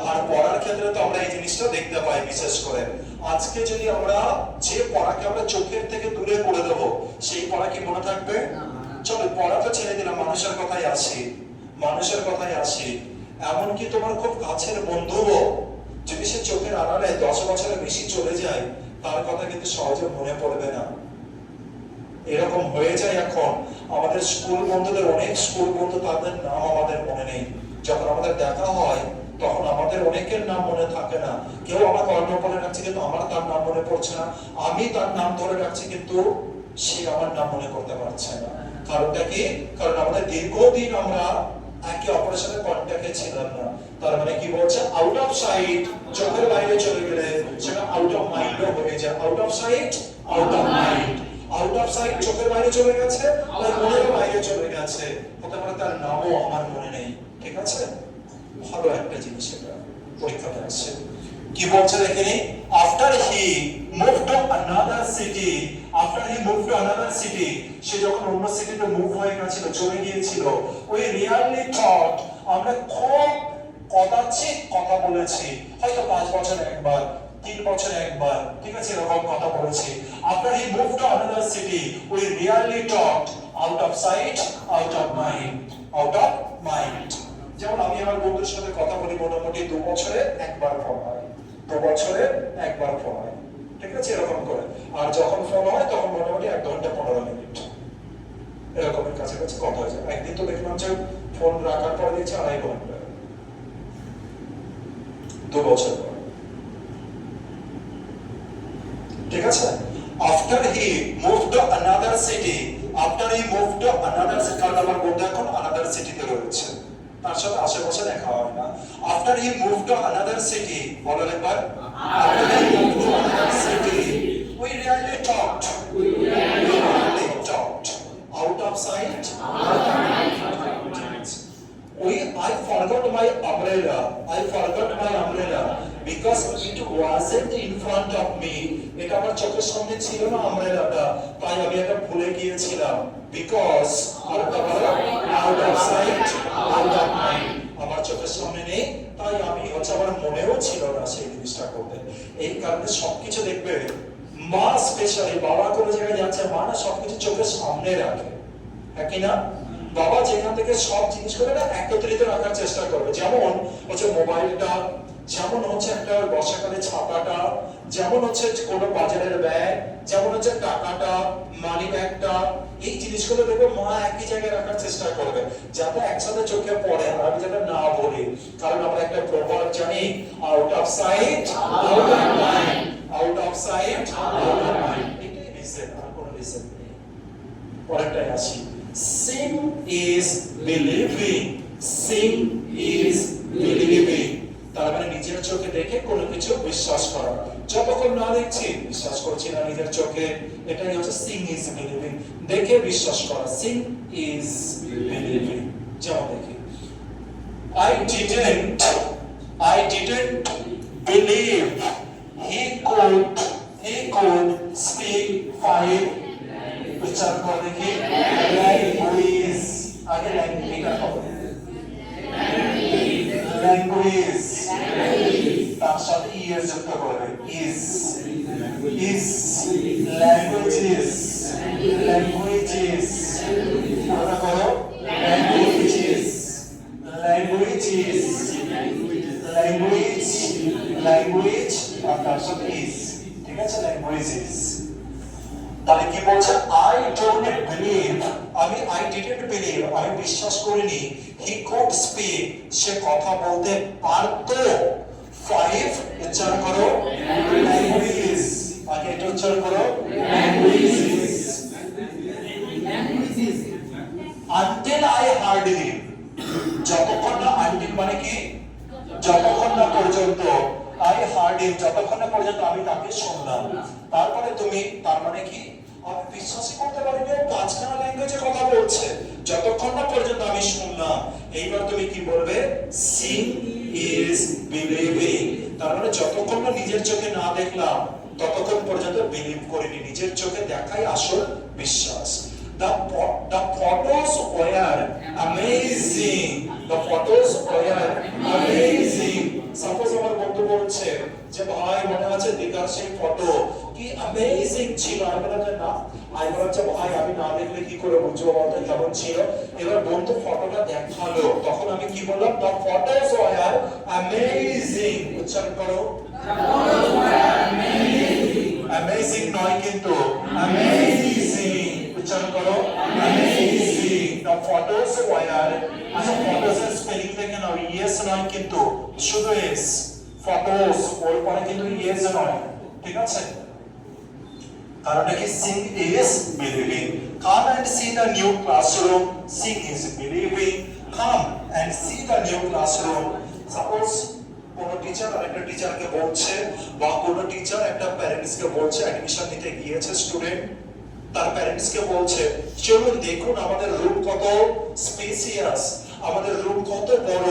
আর পড়ার ক্ষেত্রে তো আমরা এই জিনিসটা দেখতে পাই বিশেষ করে। আজকে যদি আমরা যে পড়াকে আমরা চোখের থেকে দূরে করে দেবো, সেই পড়া কি মনে থাকবে? চলো পড়া তো ছেড়ে দিলাম, মানুষের কথাই আসি, মানুষের কথাই আসি। এমনকি তোমার খুব কাছের বন্ধুও যদি সে চোখের আড়ালে 10 বছরের বেশি চলে যায়, তার কথা কিন্তু সহজে মনে পড়বে না। এরকম হয়ে যায় এখন। আমাদের স্কুল বন্ধুদের, অনেক স্কুল বন্ধু, তাদের নাম আমাদের মনে নেই। যখন আমাদের দেখা হয় তখন আমাদের অনেকের নাম মনে থাকে না। কেউ আমাকে অন্য বলে রাখছে কিন্তু আমার তার নাম মনে পড়ছে না, আমি তার নাম ধরে রাখছি কিন্তু সে আমার নাম মনে করতে পারছে না। কারণটা কি? কারণ আমাদের দীর্ঘদিন আমরা একে অপরের সাথে কন্ট্যাক্টে ছিলাম না। তার মানে কি বলছে? আউট অফ সাইট, চোখের বাইরে চলে গেলে সেটা আউট অফ মাইন্ডও হয়ে যায়। Out of sight out of mind. Out of sight চোখের বাইরে চলে গেছে, তার মনের বাইরে চলে গেছে, হতে পারে তার নামও আমার মনে নেই। ঠিক আছে, ভালো একটা জিনিস এটা পরীক্ষাতে আসছে। কি বলছে দেখেনি? After he move to another city, after he move to another city, সে যখন অন্য সিটিতে মুভ হয়ে গেছিল, চলে গিয়েছিল, ওই রিয়ালি থট, আমরা খুব কদাচিৎ কথা বলেছি, হয়তো 5 বছর একবার, 3 বছর একবার, ঠিক আছে, এরকম কথা বলেছি। After he move to another city, we really talk out of sight out of mind, out of mind. যেমন আমি আমার বন্ধুর সাথে কথা বলি মোটামুটি 2 বছরে একবার ফোন হয়, 2 বছরে একবার ফোন হয়, ঠিক আছে, এরকম করে। আর যখন ফোন হয় তখন মোটামুটি 1 ঘন্টা 15 মিনিট এরকমের কাছাকাছি কথা হয়ে যায়। একদিন তো দেখলাম যে ফোন রাখার পরে দেখছি 2.5 ঘন্টা, 2 বছর পর। ঠিক আছে, after he move to another city, after he move to another city, কারণ আমার বন্ধু এখন অ্যানাদার সিটিতে রয়েছে, তার সাথে আশেপাশে দেখা হয় না। After he move to another city, বলো একবার, after he move to another city, we really talked, out of sight, out of mind. I forgot my umbrella. I forgot my umbrella because it wasn't in front of me. এটা আমার চোখের সামনে ছিল না আমব্রেলাটা, তাই আমি এটা ভুলে গিয়েছিলাম। Because out of sight, out of mind. আমার চোখের সামনে নেই, তাই আমি হচ্ছে আমার মনেও ছিল না সেই জিনিসটা করতে। এই কারণে সবকিছু দেখবে, মা স্পেশালি, বাবা কোনো জায়গায় যাচ্ছে, মা না সবকিছু চোখের সামনে রাখে, হ্যাঁ কি না? বাবা যেখান থেকে সব জিনিসগুলো না একত্রিত রাখার চেষ্টা করবে। যেমন হচ্ছে মোবাইলটা, যেমন হচ্ছে একটা বর্ষাকালে ছাতাটা, যেমন হচ্ছে কোনো বাজারের ব্যাগ, যেমন হচ্ছে টাকাটা, মানি ব্যাগটা, এই জিনিসগুলো দেখবে মা একই জায়গায় রাখার চেষ্টা করবে, যাতে একসাথে চোখে পড়ে আর আমি যাতে না বলি। কারণ আমরা একটা প্রবাদ জানি, out of sight out of mind, out of sight out of mind. এটাই রিজন, আর কোনো রিজন নেই। পরেরটাই আসি। Sin is believing, sin is believing, তার মানে নিজের চোখে দেখে কোনো কিছু বিশ্বাস করা। যতক্ষণ না দেখছি বিশ্বাস করছি না নিজের চোখে, এটাই হচ্ছে sin is believing, দেখে বিশ্বাস করা, sin is believing। যেমন দেখি, I didn't believe he could speak 5, উচ্চারণ করে দেখি, ল্যাঙ্গুয়েজ, আগে ল্যাঙ্গুয়েজটা হবে, ল্যাঙ্গুয়েজ, তার সাথে ইএস যুক্ত করবে, ইজ ল্যাঙ্গুয়েজেস, ল্যাঙ্গুয়েজেস, ওটা করো, ল্যাঙ্গুয়েজেস, ল্যাঙ্গুয়েজেস, ল্যাঙ্গুয়েজ, আর তার সাথে ইজ, ঠিক আছে, ল্যাঙ্গুয়েজেস। তাহলে কি বলছে? I don't believe, I didn't believe, আমি বিশ্বাস করিনি, he could speak, সে কথা বলতে পারতো, 5, উচ্চারণ করো, languages, আগে এটা উচ্চারণ করো, languages, until I heard him, যতক্ষণ না, until মানে কি, যতক্ষণ না পর্যন্ত, I heard him, যতক্ষণ না পর্যন্ত আমি তাকে শুনলাম। তারপরে তুমি, তার মানে কি, আমি বিশ্বাসই করতে পারিনি ও 5খানা ল্যাঙ্গুয়েজে কথা বলছে, যতক্ষণ না পর্যন্ত আমি শুনলাম। এইবার তুমি কি বলবে? Sin is believing, তার মানে যতক্ষণ না নিজের চোখে না দেখলাম ততক্ষণ পর্যন্ত বিলিভ করিনি। নিজের চোখে দেখাই আসল বিশ্বাস। The photos were amazing. The photos were amazing. Suppose আমার বন্ধু বলছে যে ভাই মনে আছে দীঘার সেই ফটো কি অ্যামেজিং ছিল, আমি বললাম যে না, আমি বললাম যে ভাই আমি না দেখলে কি করে বুঝবো বলতো কেমন ছিল। এবার বন্ধু ফটোটা দেখালো, তখন আমি কি বললাম, the photos were amazing। উচ্চারণ করো, অ্যামেজিং নয় কিন্তু অ্যামেজিং। উচ্চারণ করো, অ্যামেজিং। the photos were, আচ্ছা ফটোস এর স্পেলিং দেখে নাও, ইএস নয় কিন্তু শুধু এস। ফটোস ওর পরে কিন্তু ইএস নয়, ঠিক আছে? কারণ কি seeing is believing. Come and see the new classroom, seeing is believing. Come and see the new classroom. Suppose কোন টিচার আরেকটা টিচারকে বলছে, বা কোন টিচার একটা প্যারেন্টসকে বলছে, অ্যাডমিশন নিতে গিয়েছে স্টুডেন্ট, তার প্যারেন্টসকে বলছে চলুন দেখুন আমাদের রুম কত স্পেসিয়াস, আমাদের রুম কত বড়,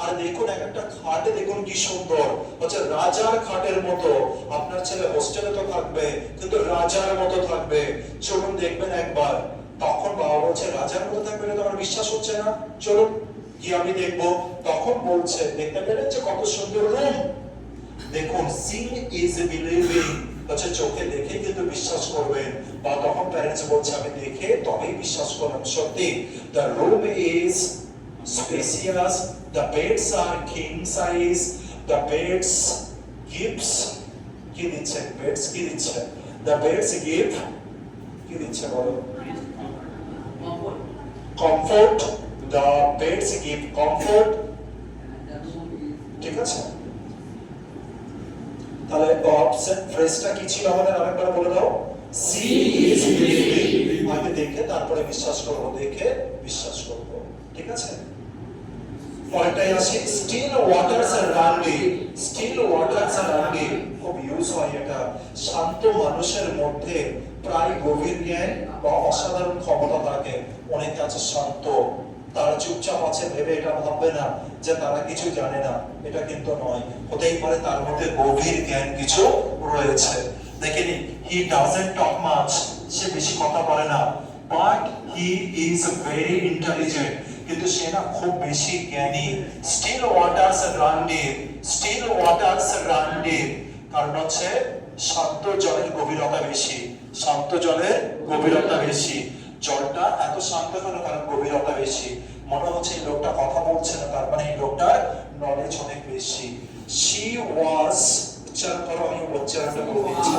আর দেখুন একটা খাট দেখুন কি সুন্দর, হচ্ছে রাজার খাটের মতো। আপনার ছেলে হোস্টেলে তো থাকবে কিন্তু রাজার মতো থাকবে, চলুন দেখবেন একবার। তখন বাবা বলছে রাজার মতো থাকবে না তো আমার বিশ্বাস হচ্ছে না, চলুন গিয়ে আমি দেখবো। তখন বলছে দেখতে পেলেন যে কত সুন্দর রুম, দেখুন সিং ইজ বিলিভিং, হচ্ছে চোখে দেখে কিন্তু বিশ্বাস করবেন। বা তখন প্যারেন্টস বলছে আমি দেখে তবেই বিশ্বাস করলাম সত্যি। The room is spacious, the beds are king size, the beds gives, কি দিচ্ছে বেডস, কি দিচ্ছে দ্য বেডস গিভ, কি দিচ্ছে বলো, comfort, the beds give comfort, ঠিক আছে? তাহলে অপশন ফ্রেজটা কি ছিল আমাদের আরেকবার বলে দাও। সি ইজ বিলিভিং, আগে দেখে তারপরে বিশ্বাস করব, দেখে বিশ্বাস করব, ঠিক আছে? পরেরটাই আসি, স্টিল ওয়াটারস আর রানিং। স্টিল ওয়াটারস আর রানিং খুব ইউজ হয় এটা। শান্ত মানুষের মধ্যে প্রায় গভীর জ্ঞান বা অসাধারণ ক্ষমতা থাকে। অনেকে আছে শান্ত, তারা চুপচাপ আছে ভেবে এটা ভাববে না যে তারা কিছু জানে না, এটা কিন্তু নয়। হতেই পারে তার মধ্যে গভীর জ্ঞান কিছু রয়েছে। দেখেন, হি ডাজন্ট টক মাচ, সে বেশি কথা বলে না, but he is very intelligent, কিন্তু সে না খুব বেশি জ্ঞানী। Still waters run deep, still waters run deep, কারণ হচ্ছে শান্ত জলের গভীরতা বেশি, শান্ত জলের গভীরতা বেশি। জলটা এত শান্ত কেন, কারণ গভীরতা বেশি। মনে হচ্ছে এই লোকটা কথা বলছে না, তার মানে এই লোকটার নলেজ অনেক বেশি। she was, উচ্চারণ করো, আমি উচ্চারণটা করে দিচ্ছি।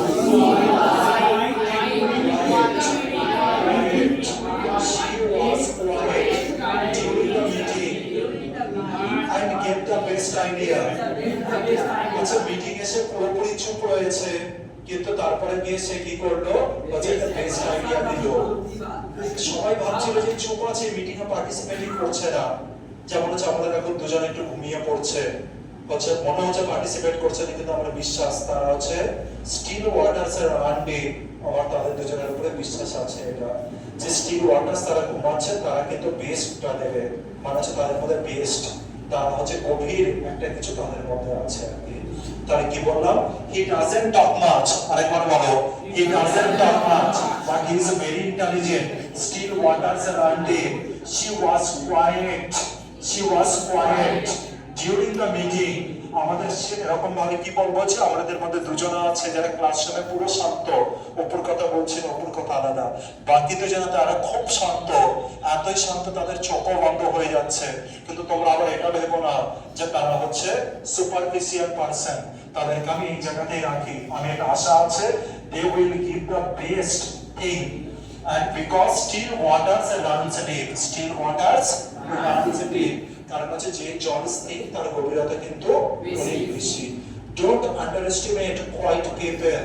she was quiet during the meeting and gave the best idea. আচ্ছা মিটিং এসে পুরোপুরি চুপ রয়েছে, কিন্তু তারপরে গিয়ে সে কি করলো, একটা বেস্ট আইডিয়া দিল। সবাই ভাবছিল যে চুপ আছে, মিটিং এ পার্টিসিপেটই করছে না। যেমন হচ্ছে আমাদের এখন দুজন একটু ঘুমিয়ে পড়ছে, হচ্ছে মনে হচ্ছে পার্টিসিপেট করছে না, কিন্তু আমরা বিশ্বাস তারা হচ্ছে স্টিল ওয়াটারস এর আন্ডে, আমার তাদের দুজনের উপরে বিশ্বাস আছে এটা যে স্টিল ওয়াটারস তারা ঘুমাচ্ছে, তারা কিন্তু বেস্টটা দেবে, মানে হচ্ছে তাদের মধ্যে বেস্ট, তারা হচ্ছে গভীর একটা কিছু তাদের মধ্যে আছে আর কি। তাহলে কি বললাম, হি ডাজন্ট টক মাচ, আরেকবার বলো, he doesn't talk much but he is very intelligent. Still waters are under, she was quiet, she was quiet during the meeting. আমাদের এরকম ভাবে কি বলবো, যে আমাদের মধ্যে দুজন আছে যারা ক্লাসরুমে পুরো শান্ত, অপর কথা বলছে না, অপর কথা আলাদা। বাকি দুজন তারা খুব শান্ত, এতই শান্ত তাদের চোখও বন্ধ হয়ে যাচ্ছে। কিন্তু তোমরা আবার এটা ভেবো না যে তারা হচ্ছে সুপারফিশিয়াল পারসন, তাদেরকে আমি এই জায়গাতেই রাখি। আমি একটা আশা আছে, they will give the best thing, and because still waters runs deep, still waters runs deep, কারণ হচ্ছে যে জল স্থির তার গভীরতা কিন্তু অনেক বেশি। Don't underestimate quiet people,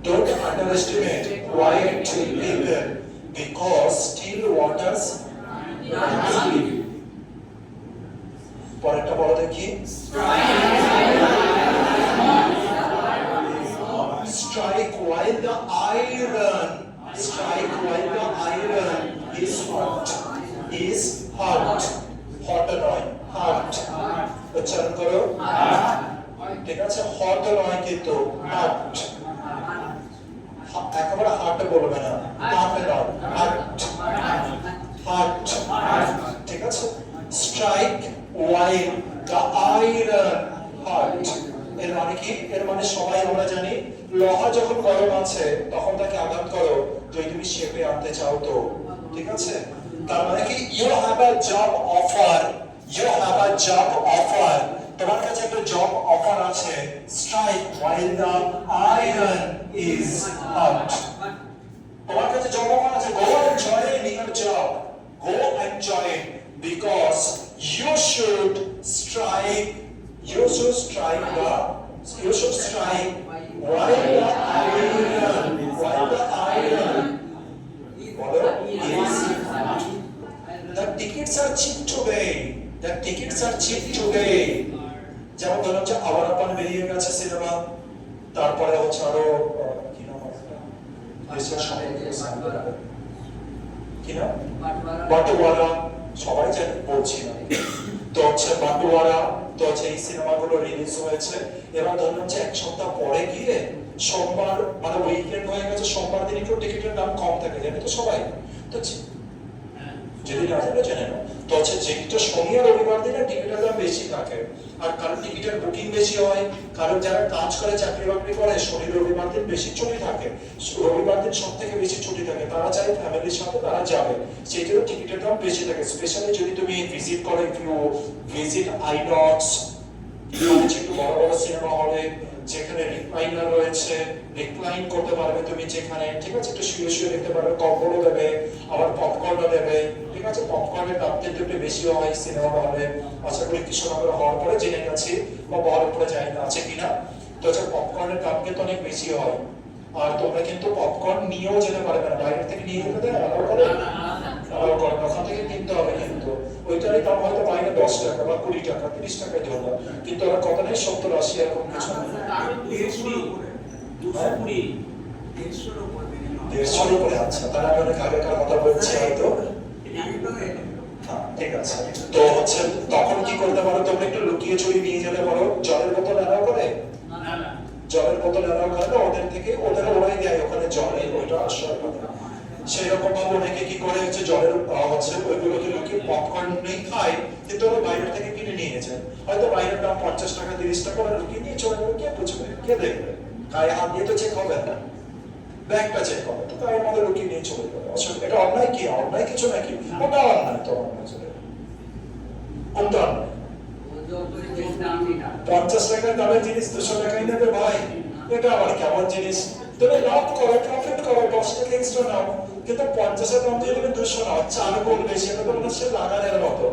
don't underestimate quiet people, because still waters runs deep. পরেরটা বলো দেখি, strike while the iron, strike while the iron is hot, is hot, hot নয়, hot, উচ্চারণ করো, ঠিক আছে, হট নয় কিন্তু হার্ট, একেবারে হার্ট বলবে না, হার্ট নয়, হার্ট, ঠিক আছে। Strike while the iron heart, এর মানে কি? এর মানে সবাই আমরা জানি লোহা যখন গরম আছে তখন তাকে আঘাত করো যদি তুমি শেপে আনতে চাও তো, ঠিক আছে। তার মানে কি you have a job offer, you have a job offer, তোমার কাছে একটা জব অফার আছে। Strike while the iron is hot, তোমার কাছে জব অফার আছে, go and join your job, go and join, because you should strike, you should strike while the iron is, the tickets are cheap today, the tickets are cheap today। যেমন ধরো হচ্ছে আবার আপন বেরিয়ে গেছে cinema, তারপরে হচ্ছে আরো কি নাম আছে দেশের সম্পর্কে কি নাম, বাটুয়ারা, সবাই জানি বলছি না, তো হচ্ছে বাটুয়ারা, তো হচ্ছে এই সিনেমাগুলো রিলিজ হয়েছে। এবার ধরুন হচ্ছে এক সপ্তাহ পরে গিয়ে সোমবার মানে উইকেন্ড হয়ে গেছে, সোমবার দিন একটু টিকিটের দাম কম থাকে, জানি তো সবাই তো, যদি না জানো জেনে নাও। তো হচ্ছে যেটা শনি আর রবিবার দিনে টিকিটের দাম বেশি থাকে, আর কারণ টিকিটের বুকিং বেশি হয়, কারণ যারা কাজ করে চাকরি বাকরি করে শনি রবিবার দিন বেশি ছুটি থাকে, রবিবার দিন সব থেকে বেশি ছুটি থাকে, তারা চাই ফ্যামিলির সাথে তারা যাবে, সেই জন্য টিকিটের দাম বেশি থাকে। স্পেশালি যদি তুমি ভিজিট করো, ইফ ইউ ভিজিট আইনক্স, একটু বড় বড় সিনেমা হলে যেখানে রিক্লাইনার রয়েছে, রিক্লাইন করতে পারবে তুমি যেখানে, ঠিক আছে, একটু শুয়ে শুয়ে দেখতে পারবে, কম্বলও দেবে, আবার পপকর্নও দেবে, ঠিক আছে। পপকর্নের দাম কিন্তু একটু বেশি হয় সিনেমা হলে, আশা করি কৃষ্ণনগর হওয়ার পরে জেনে গেছি, বা বহরমপুরে জানি না আছে কিনা, তো হচ্ছে পপকর্নের দাম কিন্তু অনেক বেশি হয়। আর তোমরা কিন্তু পপকর্ন নিয়েও যেতে পারবে না, বাইরে থেকে নিয়ে যেতে দেয় আলাদা করে, আলাদা করে ওখান থেকে কিনতে হবে, কিন্তু ওইটারই দাম হয়তো বাইরে 10 টাকা বা 20 টাকা 30 টাকায় ধরলাম, কিন্তু ওরা কত নেই 70-80 এরকম কিছু না, 150-র উপরে। আচ্ছা, তাহলে আমি অনেক আগেকার কথা বলছি হয়তো, ঠিক আছে। তো হচ্ছে তখন কি করতে পারো, তোমরা একটু লুকিয়ে চুরি নিয়ে যেতে পারো, জলের বোতল এলাও করে, জলের বোতল এলাও করে না ওদের থেকে, ওদের ওরাই দেয় ওখানে জলে, ওইটা আশ্রয় পাবে। সেই রকম ভাবে অনেকে কি করে হচ্ছে জলের হচ্ছে ওইগুলোকে লুকিয়ে পপকর্ন নেই খায়, কিন্তু ওরা বাইরে থেকে কিনে নিয়ে যায়, হয়তো বাইরের দাম 50 টাকা 30 টাকা, ওরা লুকিয়ে নিয়ে চলে যাবে, কে বুঝবে, কে দেখবে, গায়ে হাত দিয়ে তো চেক হবে না, ব্যাগটা চেক হবে, তো গায়ের মধ্যে লুকিয়ে নিয়ে চলে যাবে। এটা অন্যায় কি? অন্যায় কিছু নাকি? ওটা অন্যায় তো আমার নজরে, কোনটা অন্যায়? 50 টাকার দামের জিনিস 200 টাকায় নেবে ভাই, এটা আবার কেমন জিনিস? তুমি লাভ করো, প্রফিট করো, 10 টাকা এক্সট্রা নাও, কিন্তু 50-এর দাম দিয়ে তুমি 200 নাও, 4 গুণ বেশি, এটা তো মনে হচ্ছে লাগানের মতো,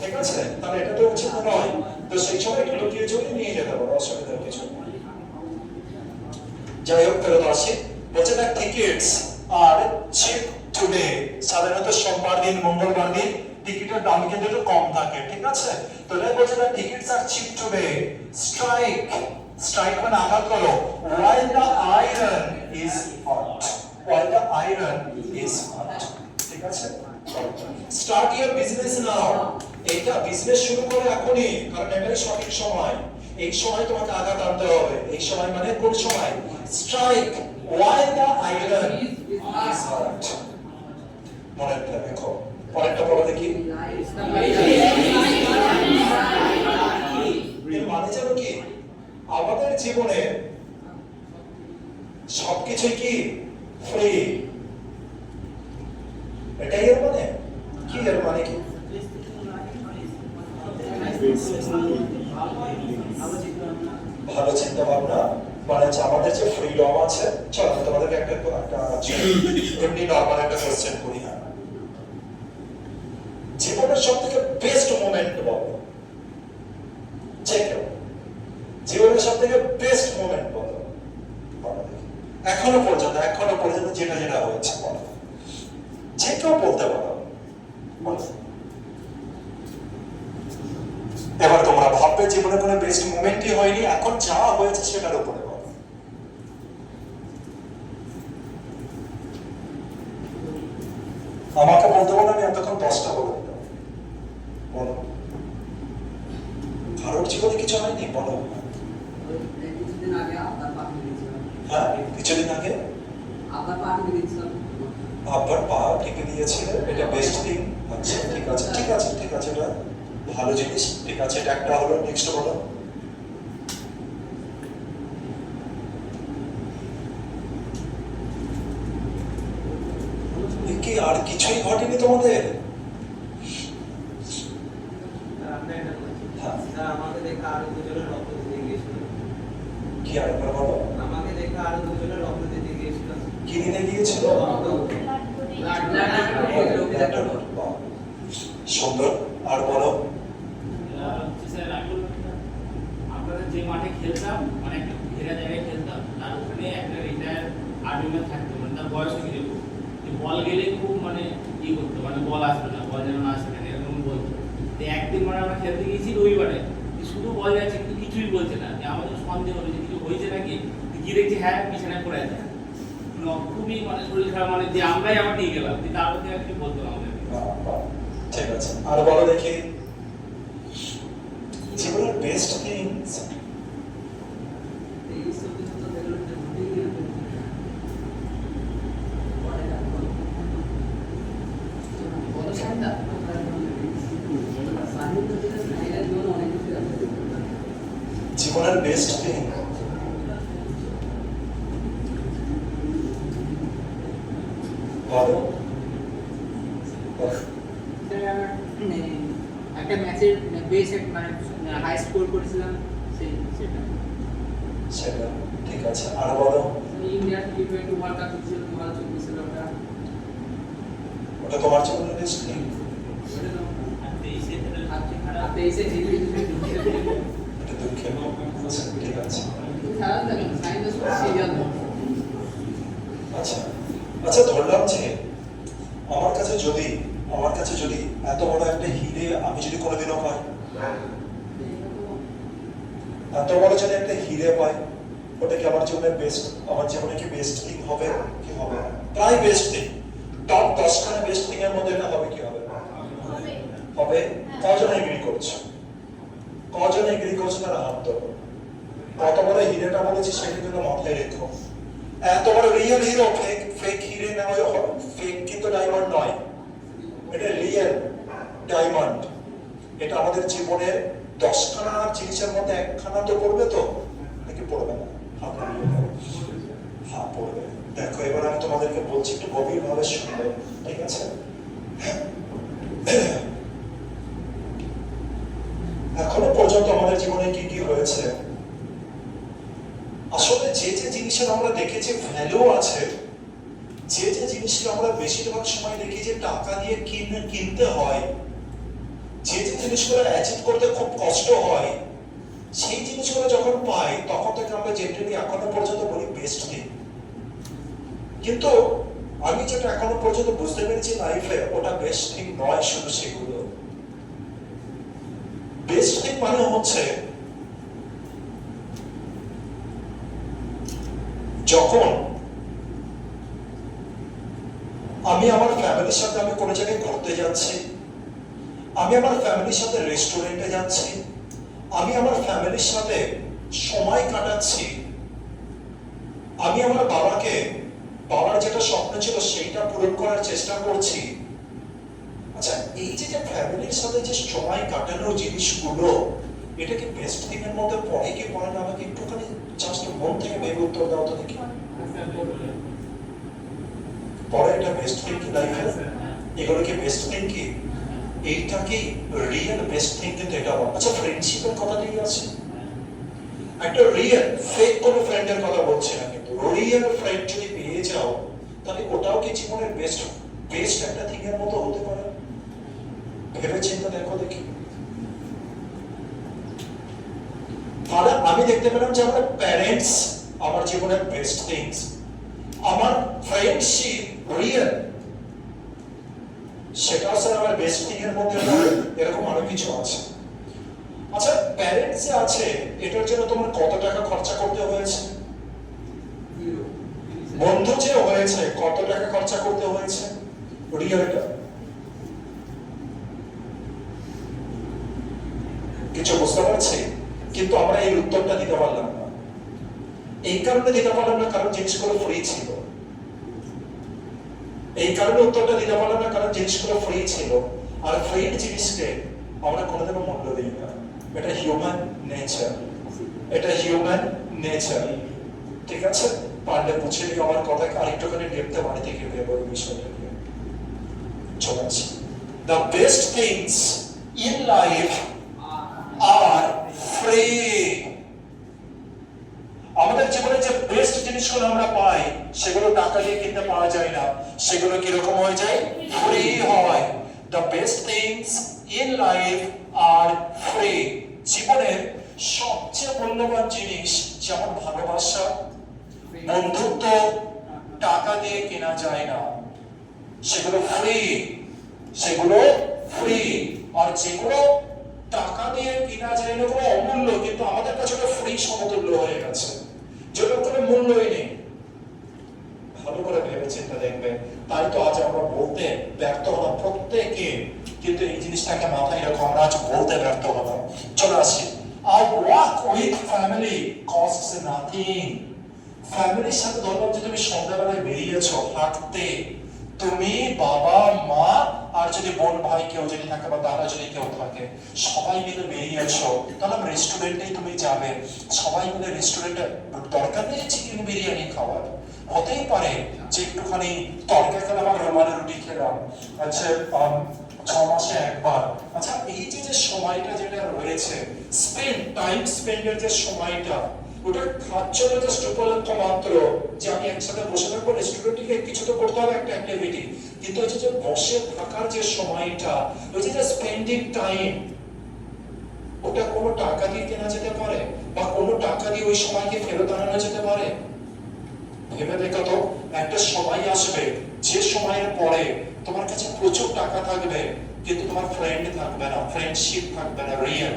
ঠিক আছে। তাহলে এটা তো উচিত নয়, তো সেই সময় একটু লুকিয়ে চুরিয়ে নিয়ে যেতে পারো, অসুবিধার কিছু নেই। যাই হোক, ফেরত আসি, বলছে না টিকিটস আর চিপ টুডে, সাধারণত সোমবার দিন মঙ্গলবার দিন টিকিটের দাম কিন্তু একটু কম থাকে, ঠিক আছে। তো এটা বলছে না tickets are cheap today, strike, strike মানে আঘাত করো, while the iron is hot, while the iron is hot, ঠিক আছে। স্টার্ট ইওর বিজনেস নাও, এইটা বিজনেস শুরু করে এখনই, কারণ এটাই সঠিক সময়, এই সময় তোমাকে আঘাত আনতে হবে, এই সময় মানে কোন সময়? Strike while the iron is hot, মনে রেখো। পরেরটা পড়ো দেখি, এর মানে জানো কি? আমাদের জীবনে সবকিছুই কি ফ্রি, এটাই এর মানে কি? এর মানে কি? ভালো চিন্তা ভাবনা, মানে আমাদের যে ফ্রিডম আছে। চলো তোমাদেরকে একটা এমনি নরমাল একটা কোশ্চেন করি, হ্যাঁ, জীবনের সব থেকে বেস্ট মোমেন্ট বলো, যে কেউ জীবনের সব থেকে বেস্ট মোমেন্ট বলো, এখনো পর্যন্ত যেটা যেটা হয়েছে বলো, যে কেউ বলতে পারো, এবার তোমরা ভাববে জীবনে কোনো বেস্ট মোমেন্টই হয়নি, এখন যা হয়েছে সেটার উপরে বলো। আমাকে বলতে বলো, আমি এতক্ষণ 10টা বলে দিতাম, বলো। কারো ওর জীবনে কিছু হয়নি বলো? কিছুদিন আগে আব্বার পা ভেঙে দিয়েছিলাম। হ্যাঁ, কিছুদিন আগে আব্বার পা ভেঙে দিয়েছিলাম। আব্বার পা ঠেকে দিয়েছিল, এটা বেস্ট থিং। আচ্ছা ঠিক আছে ঠিক আছে ঠিক আছে, এটা ভালো জিনিস। ঠিক আছে, এটা একটা হলো। নেক্সট বলো। কি আর কিছুই ঘটেনি তোমাদের? হ্যাঁ, আমাকে দেখে আরো দুজনের রক্ত দিতে গিয়েছিল। কি আরেকবার বলো। আমাকে দেখে আরো দুজনের রক্ত দিতে গিয়েছিল। কি দিতে গিয়েছিল? বাহ, সুন্দর। আর বলো। স্যার আমি আমরা যে মাঠে খেলতাম, মানে একটা ঘেরা জায়গায় খেলতাম, আর ওখানে একটা রিটায়ার আর্মিম্যান থাকতো, মানে তার বয়স হয়ে গেছে খুব। বল গেলে খুব মানে ই করতো, মানে বল আসবে না, বল যেন না আসে না, এরকম বলতো। তো একদিন মানে আমরা খেলতে গিয়েছি রবিবারে, শুধু বল যাচ্ছে কিন্তু কিছুই বলছে না। আমাদের সন্দেহ হলো যে কিছু হয়েছে নাকি, গিয়ে দেখছি হ্যাঁ বিছানায় পড়ে আছে। খুবই মানে শরীর খারাপ, মানে যে আমরাই আবার নিয়ে গেলাম, তার মধ্যে আর কি বলতো না আমাদের। ঠিক আছে, আর বলো দেখি জীবনের বেস্ট থিংস। এই সত্যি সত্য দেখলো যে ঘুরতেই গিয়ে পরে বলো সান্দা সাহিত্য থেকে সাহিত্যের জন্য অনেক কিছু আছে। জীবনের বেস্ট থিং বলো। একটা ম্যাচের বেশ মানে হাই স্কোর করেছিলাম সেটা। সেটা ঠিক আছে, আর বলো। ইন্ডিয়া টি20 ওয়ার্ল্ড কাপ ছিল 2024 সালে ওটা। ওটা তোমার জীবনের বেস্ট থিং? আর 23-এ তাহলে সবচেয়ে খারাপ। আর 23-এ এটা দুঃখের। আচ্ছা ঠিক আছে। খারাপ লাগে সাইন্স সিরিয়াল। আচ্ছা আচ্ছা, ধরলাম যে আমার কাছে যদি এত বড় একটা হিরে আমি যদি কোনোদিনও পাই, এত বড় যদি একটা হিরে পাই, ওটা কি আমার জীবনের বেস্ট, আমার জীবনে কি বেস্ট থিং হবে কি হবে? প্রায় বেস্ট থিং, টপ 10 খানা বেস্ট থিং এর মধ্যে এটা হবে কি হবে? হবে। কজন এগ্রি করছে? কজন এগ্রি করছে তারা হাত তোলো। কত বড় হিরেটা বলেছি সেটা কিন্তু মাথায় রেখো। এত বড় রিয়েল হিরো, ফেক হিরে না, ফেক কিন্তু ডায়মন্ড নয়, এটা রিয়েল ডায়মন্ড। এটা আমাদের জীবনের 10খানা জিনিসের মধ্যে 1খানা তো পড়বে, তো নাকি পড়বে না? হ্যাঁ পড়বে। দেখো এবার আমি তোমাদেরকে বলছি, একটু গভীর ভাবে শুনবে, ঠিক আছে? এখনো পর্যন্ত আমাদের জীবনে কি কি হয়েছে, আসলে যে যে জিনিসের আমরা দেখেছি ভ্যালু আছে, যে যে জিনিসটা আমরা বেশিরভাগ সময় দেখি যে টাকা দিয়ে কিনতে হয়, যে যে জিনিসগুলো অ্যাচিভ করতে খুব কষ্ট হয়, সেই জিনিসগুলো যখন পাই তখন থেকে আমরা জেনারেলি এখনো পর্যন্ত বলি বেস্ট থিং। কিন্তু আমি যেটা এখনো পর্যন্ত বুঝতে পেরেছি লাইফে, ওটা বেস্ট থিং নয়। শুধু সেগুলো বেস্ট থিং মানে হচ্ছে যখন আমি আমার ফ্যামিলির সাথে আমি কোনো জায়গায় ঘুরতে যাচ্ছি, আমি আমার ফ্যামিলির সাথে রেস্টুরেন্টে যাচ্ছি, আমি আমার ফ্যামিলির সাথে সময় কাটাচ্ছি, আমি আমার বাবার যেটা স্বপ্ন ছিল সেইটা পূরণ করার চেষ্টা করছি। আচ্ছা, এই যে ফ্যামিলির সাথে যে সময় কাটানোর জিনিসগুলো, এটা কি বেস্ট থিং এর মধ্যে পড়ে কি পড়ে না? আমাকে একটুখানি জাস্ট মন থেকে ভেবে উত্তর দাও তো দেখি। পরে এটা বেস্ট থিং কি লাইফে? এগুলো কি বেস্ট থিং কি? এইটা কি রিয়েল বেস্ট থিং? কিন্তু এটা বল। আচ্ছা, ফ্রেন্ডশিপের কথা দিয়ে আছে, একটা রিয়েল, ফেক কোনো ফ্রেন্ডের কথা বলছি না, কিন্তু রিয়েল ফ্রেন্ড যদি পেয়ে যাও, তাহলে ওটাও কি জীবনের বেস্ট একটা থিং এর মতো হতে পারে? ভেবে চিন্তা দেখো দেখি। তাহলে আমি দেখতে পেলাম যে আমার প্যারেন্টস আমার জীবনের বেস্ট থিংস, আমার ফ্রেন্ডশিপ রিয়েল, সেটাও স্যার আমার বেস্ট থিং এর মধ্যে পড়ে। এরকম আরো কিছু আছে। আচ্ছা, প্যারেন্টস যে আছে, এটার জন্য তোমার কত টাকা খরচা করতে হয়েছে? বন্ধু যে হয়েছে, কত টাকা খরচা করতে হয়েছে? রিয়েলটা কিছু বুঝতে পারছি, কিন্তু আমরা এই উত্তরটা দিতে পারলাম না। এই কারণে দিতে পারলাম না কারণ জিনিসগুলো ফ্রি ছিল। এই কারণে উত্তরটা দিতে পারলাম না কারণ জিনিসগুলো ফ্রি ছিল। আর ফ্রি জিনিসকে আমরা কোনোদিনও মূল্য দিই না। এটা হিউম্যান নেচার, এটা হিউম্যান নেচার। ঠিক আছে, পারলে বুঝে নিয়ে আমার কথা আরেকটুখানি ডেপতে বাড়িতে গিয়ে ভেবো এই বিষয়টা নিয়ে। চলে আসি। The best things in life are free. আমাদের জীবনে যে বেস্ট জিনিসগুলো আমরা পাই সেগুলো টাকা দিয়ে কিনতে পাওয়া যায় না, সেগুলো কিরকম হয়ে যায়? ফ্রি হয়। The best things in life are free. জীবনের সবচেয়ে মূল্যবান জিনিস যেমন ভালোবাসা, বন্ধুত্ব টাকা দিয়ে কেনা যায় না, সেগুলো ফ্রি, সেগুলো ফ্রি। আর যেগুলো টাকা দিয়ে কেনা যায় না কোনো অমূল্য, কিন্তু আমাদের কাছে ওটা ফ্রি সমতুল্য হয়ে গেছে, যেটার কোনো মূল্যই নেই। ভালো করে ভেবে চিন্তা দেখবে। তাই তো আজ আমরা বলতে ব্যর্থ হলাম প্রত্যেকে, কিন্তু এই জিনিসটাকে মাথায় রাখো, আমরা আজ বলতে ব্যর্থ হলাম। চলে আসি। I walk with family costs nothing. ফ্যামিলির সাথে ধরলাম যে তুমি সন্ধ্যাবেলায় বেরিয়েছো হাঁটতে, তুমি বাবা মা আর যদি বোন ভাই কেউ যদি থাকে বা দাদা যদি কেউ থাকে, সবাই মিলে বেরিয়েছো, তাহলে রেস্টুরেন্টেই তুমি যাবে। সবাই মিলে রেস্টুরেন্টে, দরকার নেই চিকেন বিরিয়ানি খাওয়ার, হতেই পারে যে একটুখানি তরকা খেলাম আর রুমালি রুটি খেলাম, আচ্ছা 6 মাসে একবার। আচ্ছা এই যে সময়টা যেটা রয়েছে, টাইম স্পেন্ডের যে সময়টা, ওটা খাচ্ছিল জাস্ট উপলব্ধ মাত্র যে আমি একসাথে বসে থাকবো রেস্টুরেন্টে, কিছু তো করতে হবে একটা অ্যাক্টিভিটি, কিন্তু ওই যে বসে থাকার যে সময়টা, ওই যে স্পেন্ডিং টাইম, ওটা কোনো টাকা দিয়ে কেনা যেতে পারে বা কোনো টাকা দিয়ে ওই সময়কে ফেরত আনানো যেতে পারে? ভেবে দেখো তো, একটা সময় আসবে যে সময়ের পরে তোমার কাছে প্রচুর টাকা থাকবে কিন্তু তোমার ফ্রেন্ড থাকবে না, ফ্রেন্ডশিপ থাকবে না, রিয়েল।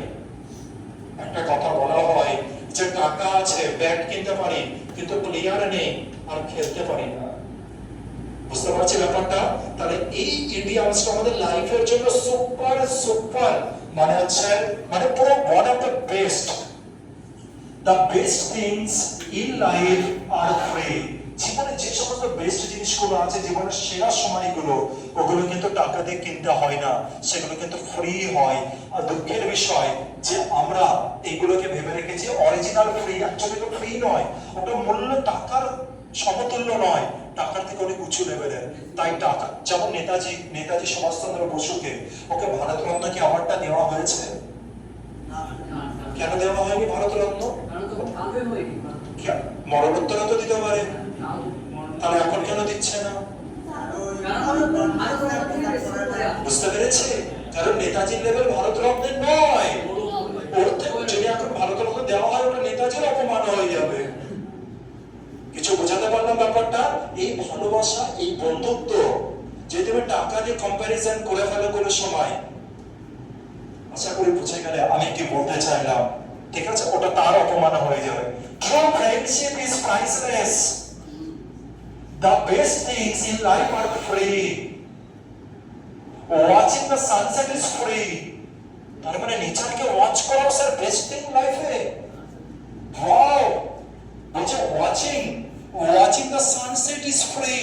একটা কথা বলা হয় যে টাকা আছে, ব্যাট কিনতে পারি, কিন্তু প্লেয়ার নেই আর খেলতে পারি না। বুঝতে পারছি ব্যাপারটা? তাহলে এই ইডিয়ামসটা আমাদের লাইফের জন্য সুপার সুপার, মানে হচ্ছে মানে পুরো one of the best. The best things in life are free. জীবনে যে সমস্ত বেস্ট জিনিসগুলো আছে, জীবনের সেরা সময়গুলো, ওগুলো কিন্তু টাকা দিয়ে কিনতে হয় না, সেগুলো কিন্তু ফ্রি হয়। আর দুঃখের বিষয় যে আমরা এগুলোকে ভেবে রেখেছি অরিজিনাল ফ্রি, অ্যাকচুয়ালি তো ফ্রি নয়, ওটা মূল্য টাকার সমতুল্য নয়, টাকার থেকে অনেক উঁচু লেভেলের। তাই টাকা, যেমন নেতাজি সুভাষচন্দ্র বসুকে, ওকে ভারতরত্ন কি অ্যাওয়ার্ডটা দেওয়া হয়েছে? কেন দেওয়া হয়নি ভারতরত্ন? মরণোত্তরে তো দিতে পারে, তাহলে এখন কেন দিচ্ছে না? বুঝতে পেরেছে? কারণ নেতাজির লেভেল ভারতরত্নের নয়। ওর থেকে যদি এখন ভারতরত্ন দেওয়া হয়, ওটা নেতাজির অপমান হয়ে যাবে। কিছু বোঝাতে পারলাম ব্যাপারটা? এই ভালোবাসা, এই বন্ধুত্ব, যে তুমি টাকা দিয়ে কম্প্যারিজন করে ফেলো কোনো সময়, আশা করি বুঝে গেলে আমি কি বলতে চাইলাম। ঠিক আছে, ওটা তার অপমান হয়ে যাবে। True friendship is priceless. The best things in life are free. Watching the sunset is free. তার মানে নেচারকে ওয়াচ করা স্যার বেস্ট থিং লাইফে। ওয়াও, বলছে watching the sunset is free.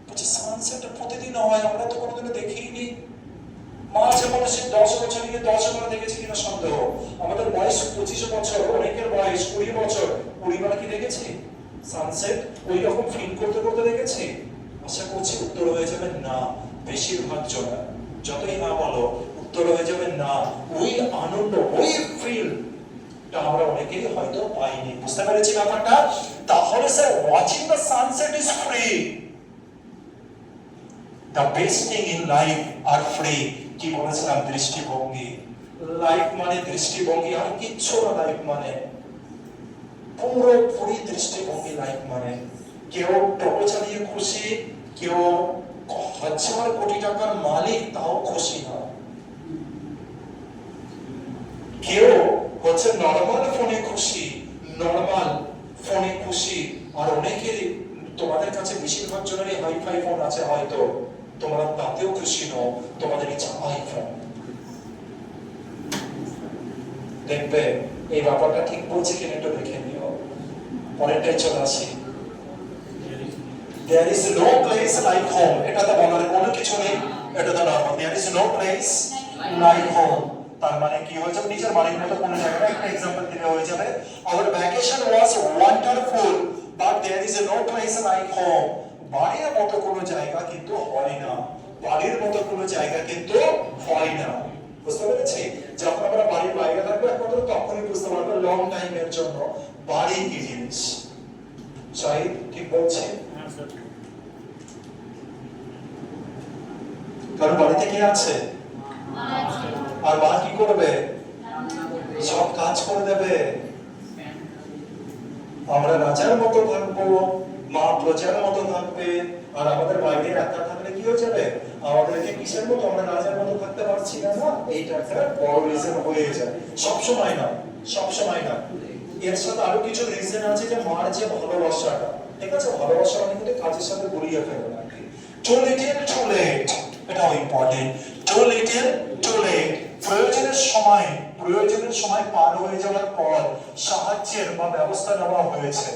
বলছে সানসেট প্রতিদিন হয়, আমরা তো কোনোদিনও দেখিনি। মাঝে মাঝে 10 বছর গিয়ে 10 বার দেখেছি কিনা সন্দেহ। আমাদের বয়স 25 বছর, অনেকের বয়স 20 বছর, 20 বার কি দেখেছি সানসেট? ওই রকম ফিল করতে করতে দেখেছি? আশা করছি উত্তর হয়ে যাবে না। বেশিরভাগ জনা, যতই না বলো, উত্তর হয়ে যাবে না। ওই আনন্দ, ওই ফিল আমরা অনেকেই হয়তো পাইনি। বুঝতে পেরেছি ব্যাপারটা? তাহলে sir watching the sunset is free. The best thing in life are free. কি বলেছিলাম? দৃষ্টিভঙ্গি। লাইফ মানে দৃষ্টিভঙ্গি, আর কিচ্ছু না। লাইফ মানে পুরোপুরি দৃষ্টিভঙ্গি। লাইফ মানে কেউ টোটো চালিয়ে খুশি, কেউ 1000 কোটি টাকার মালিক তাও খুশি না, কেউ হচ্ছে নরমাল ফোনে খুশি, আর অনেকের, তোমাদের কাছে বেশিরভাগ জনেরই হাইফাই ফোন আছে, হয়তো তোমরা তাতেও খুশি নও, তোমাদের ইচ্ছা আইফোন। দেখবে এই ব্যাপারটা ঠিক বলছি কিনা একটু দেখে নিও। পরেরটাই চলে আসি। There is no place like home. এটা তো বলার কোনো কিছু নেই, এটা তো normal. There is no place like home। তার মানে কি হয়ে যাবে, নিজের বাড়ির মতো কোনো জায়গায় একটা এক্সাম্পল দিলে হয়ে যাবে, our vacation was wonderful but there is no place like home। বাড়ির মতো কোনো জায়গা কিন্তু হয় না, বাড়ির মতো কোনো জায়গা কিন্তু হয় না। বুঝতে পেরেছি? যখন আমরা বাড়ির বাইরে থাকবো একমাত্র তখনই বুঝতে পারবো লং টাইমের জন্য বাড়ি কি জিনিস। শাহিদ ঠিক বলছি? কারণ বাড়িতে কি আছে, আর মা কি করবে, সব কাজ করে দেবে। আমরা রাজার মতো থাকবো, মা প্রজার মতো থাকবে, আর আমাদের বাইরে একা থাকলে কি হয়ে যাবে, আমাদেরকে কিসের মতো, আমরা রাজার মতো থাকতে পারছি না। না, এইটা একটা বড় রিজন হয়ে যায়। সব সময় না, সব সময় না। এর সাথে আরো কিছু রিজন আছে, যে মার যে ভালোবাসাটা, ঠিক আছে, ভালোবাসা মানে কিন্তু কাজের সাথে গড়িয়ে ফেলে না। Too little too late, এটাও important. Too little too late, প্রয়োজনের সময় পার হয়ে যাওয়ার পর সাহায্যের বা ব্যবস্থা নেওয়া হয়েছে,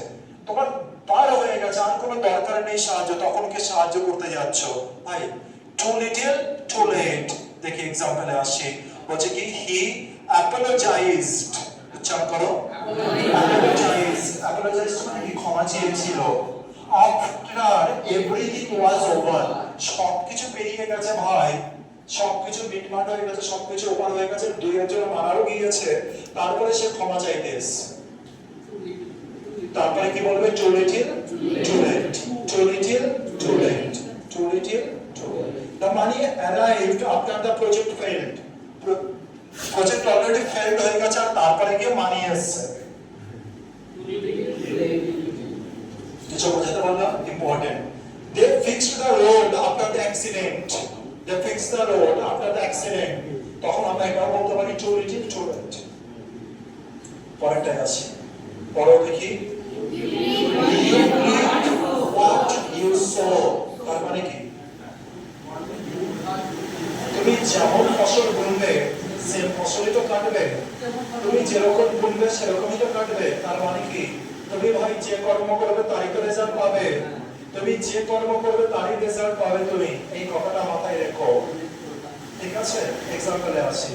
তোমার পার হয়ে গেছে, আর কোনো দরকার নেই সাহায্য, তখন কে সাহায্য করতে যাচ্ছ ভাই। Too little too late, দেখি এক্সাম্পলে আসি। বলছে কি, he apologized, উচ্চারণ করো, apologized মানে কি, ক্ষমা চেয়েছিল। After everything was over, সবকিছু পেরিয়ে গেছে ভাই, সবকিছু মিটমাট হয়ে গেছে, সবকিছু ওপার হয়ে গেছে, দুই একজন মারাও গিয়েছে, তারপরে সে ক্ষমা চাইতে এসেছে। তারপরে কি বলবে, too little too late, too little too late, too little too late। The money arrived after the project failed, project already failed হয়ে গেছে, আর তারপরে গিয়ে মানি এসেছে। কিছু বোঝাতে পারলাম? Important. They fixed the road after the accident, they fixed the road after the accident, তখন আমরা এটা বলতে পারি too little too late। পরেরটাই আসি, পরেও দেখি, what you sow, তার মানে কি, তুমি যেমন ফসল বুনবে সে ফসলই তো কাটবে, তুমি যেরকম বুনবে সেরকমই তো কাটবে। তার মানে কি, তুমি ভাই যে কর্ম করবে তারই তো রেজাল্ট পাবে, তুমি যে কর্ম করবে তারই রেজাল্ট পাবে তুমি, এই কথাটা মাথায় রেখো, ঠিক আছে? এক্সাম্পলে আসি,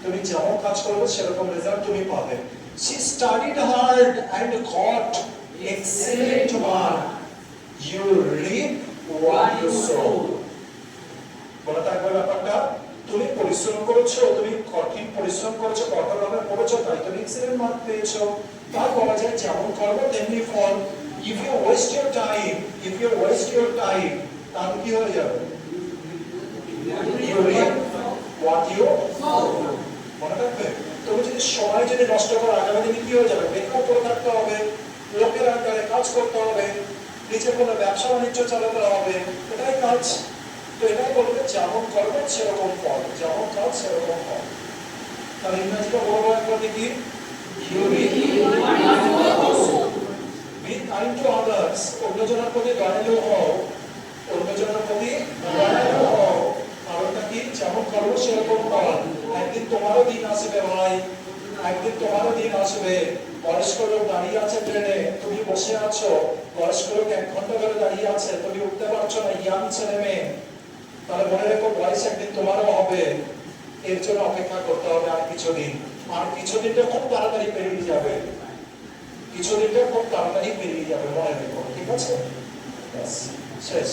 তুমি যেমন কাজ করবে সেরকম রেজাল্ট তুমি পাবে। She studied hard and got excellent mark, you reap what you sow। বলা থাকবে ব্যাপারটা, তুমি পরিশ্রম করেছো, তুমি কঠিন পরিশ্রম করেছো, কঠোরভাবে পড়েছো, তাই তুমি এক্সেলেন্ট মার্ক পেয়েছো। তাই বলা যায় যেমন কর্ম তেমনি ফল। If you waste your time, তাহলে কি হয়ে যাবে, you reap what you sow। মনে রাখবে, তুমি যদি সময় যদি নষ্ট করো, আগামী দিনে কি হয়ে যাবে, বেকার পড়ে থাকতে হবে, লোকের আন্ডারে কাজ করতে হবে, নিজে কোনো ব্যবসা বাণিজ্য চালাতে হবে, এটাই কাজ। তো এটাই বলবে, যেমন করবে সেরকম ফল, যেমন কাজ সেরকম ফল। তাহলে ইংরেজিটা বলবো একবার দেখি, be kind to others, অন্যজনের প্রতি দয়ালু হও, অন্যজনের প্রতি দয়ালু হও। কারণটা কি, যেমন করবো সেরকম ফল। একদিন তোমারও দিন আসবে ভাই, একদিন তোমারও দিন আসবে। বয়স্ক লোক দাঁড়িয়ে আছে ট্রেনে, তুমি বসে আছো, বয়স্ক লোক 1 ঘন্টা ধরে দাঁড়িয়ে আছে, তুমি উঠতে পারছো না, ইয়াং ছেলে মেয়ে। তাহলে মনে রেখো, বয়স একদিন তোমারও হবে, এর জন্য অপেক্ষা করতে হবে আর কিছুদিন। আর কিছুদিনটা খুব তাড়াতাড়ি পেরিয়ে যাবে, কিছুদিনটা খুব তাড়াতাড়ি পেরিয়ে যাবে, মনে রেখো, ঠিক আছে? শেষ।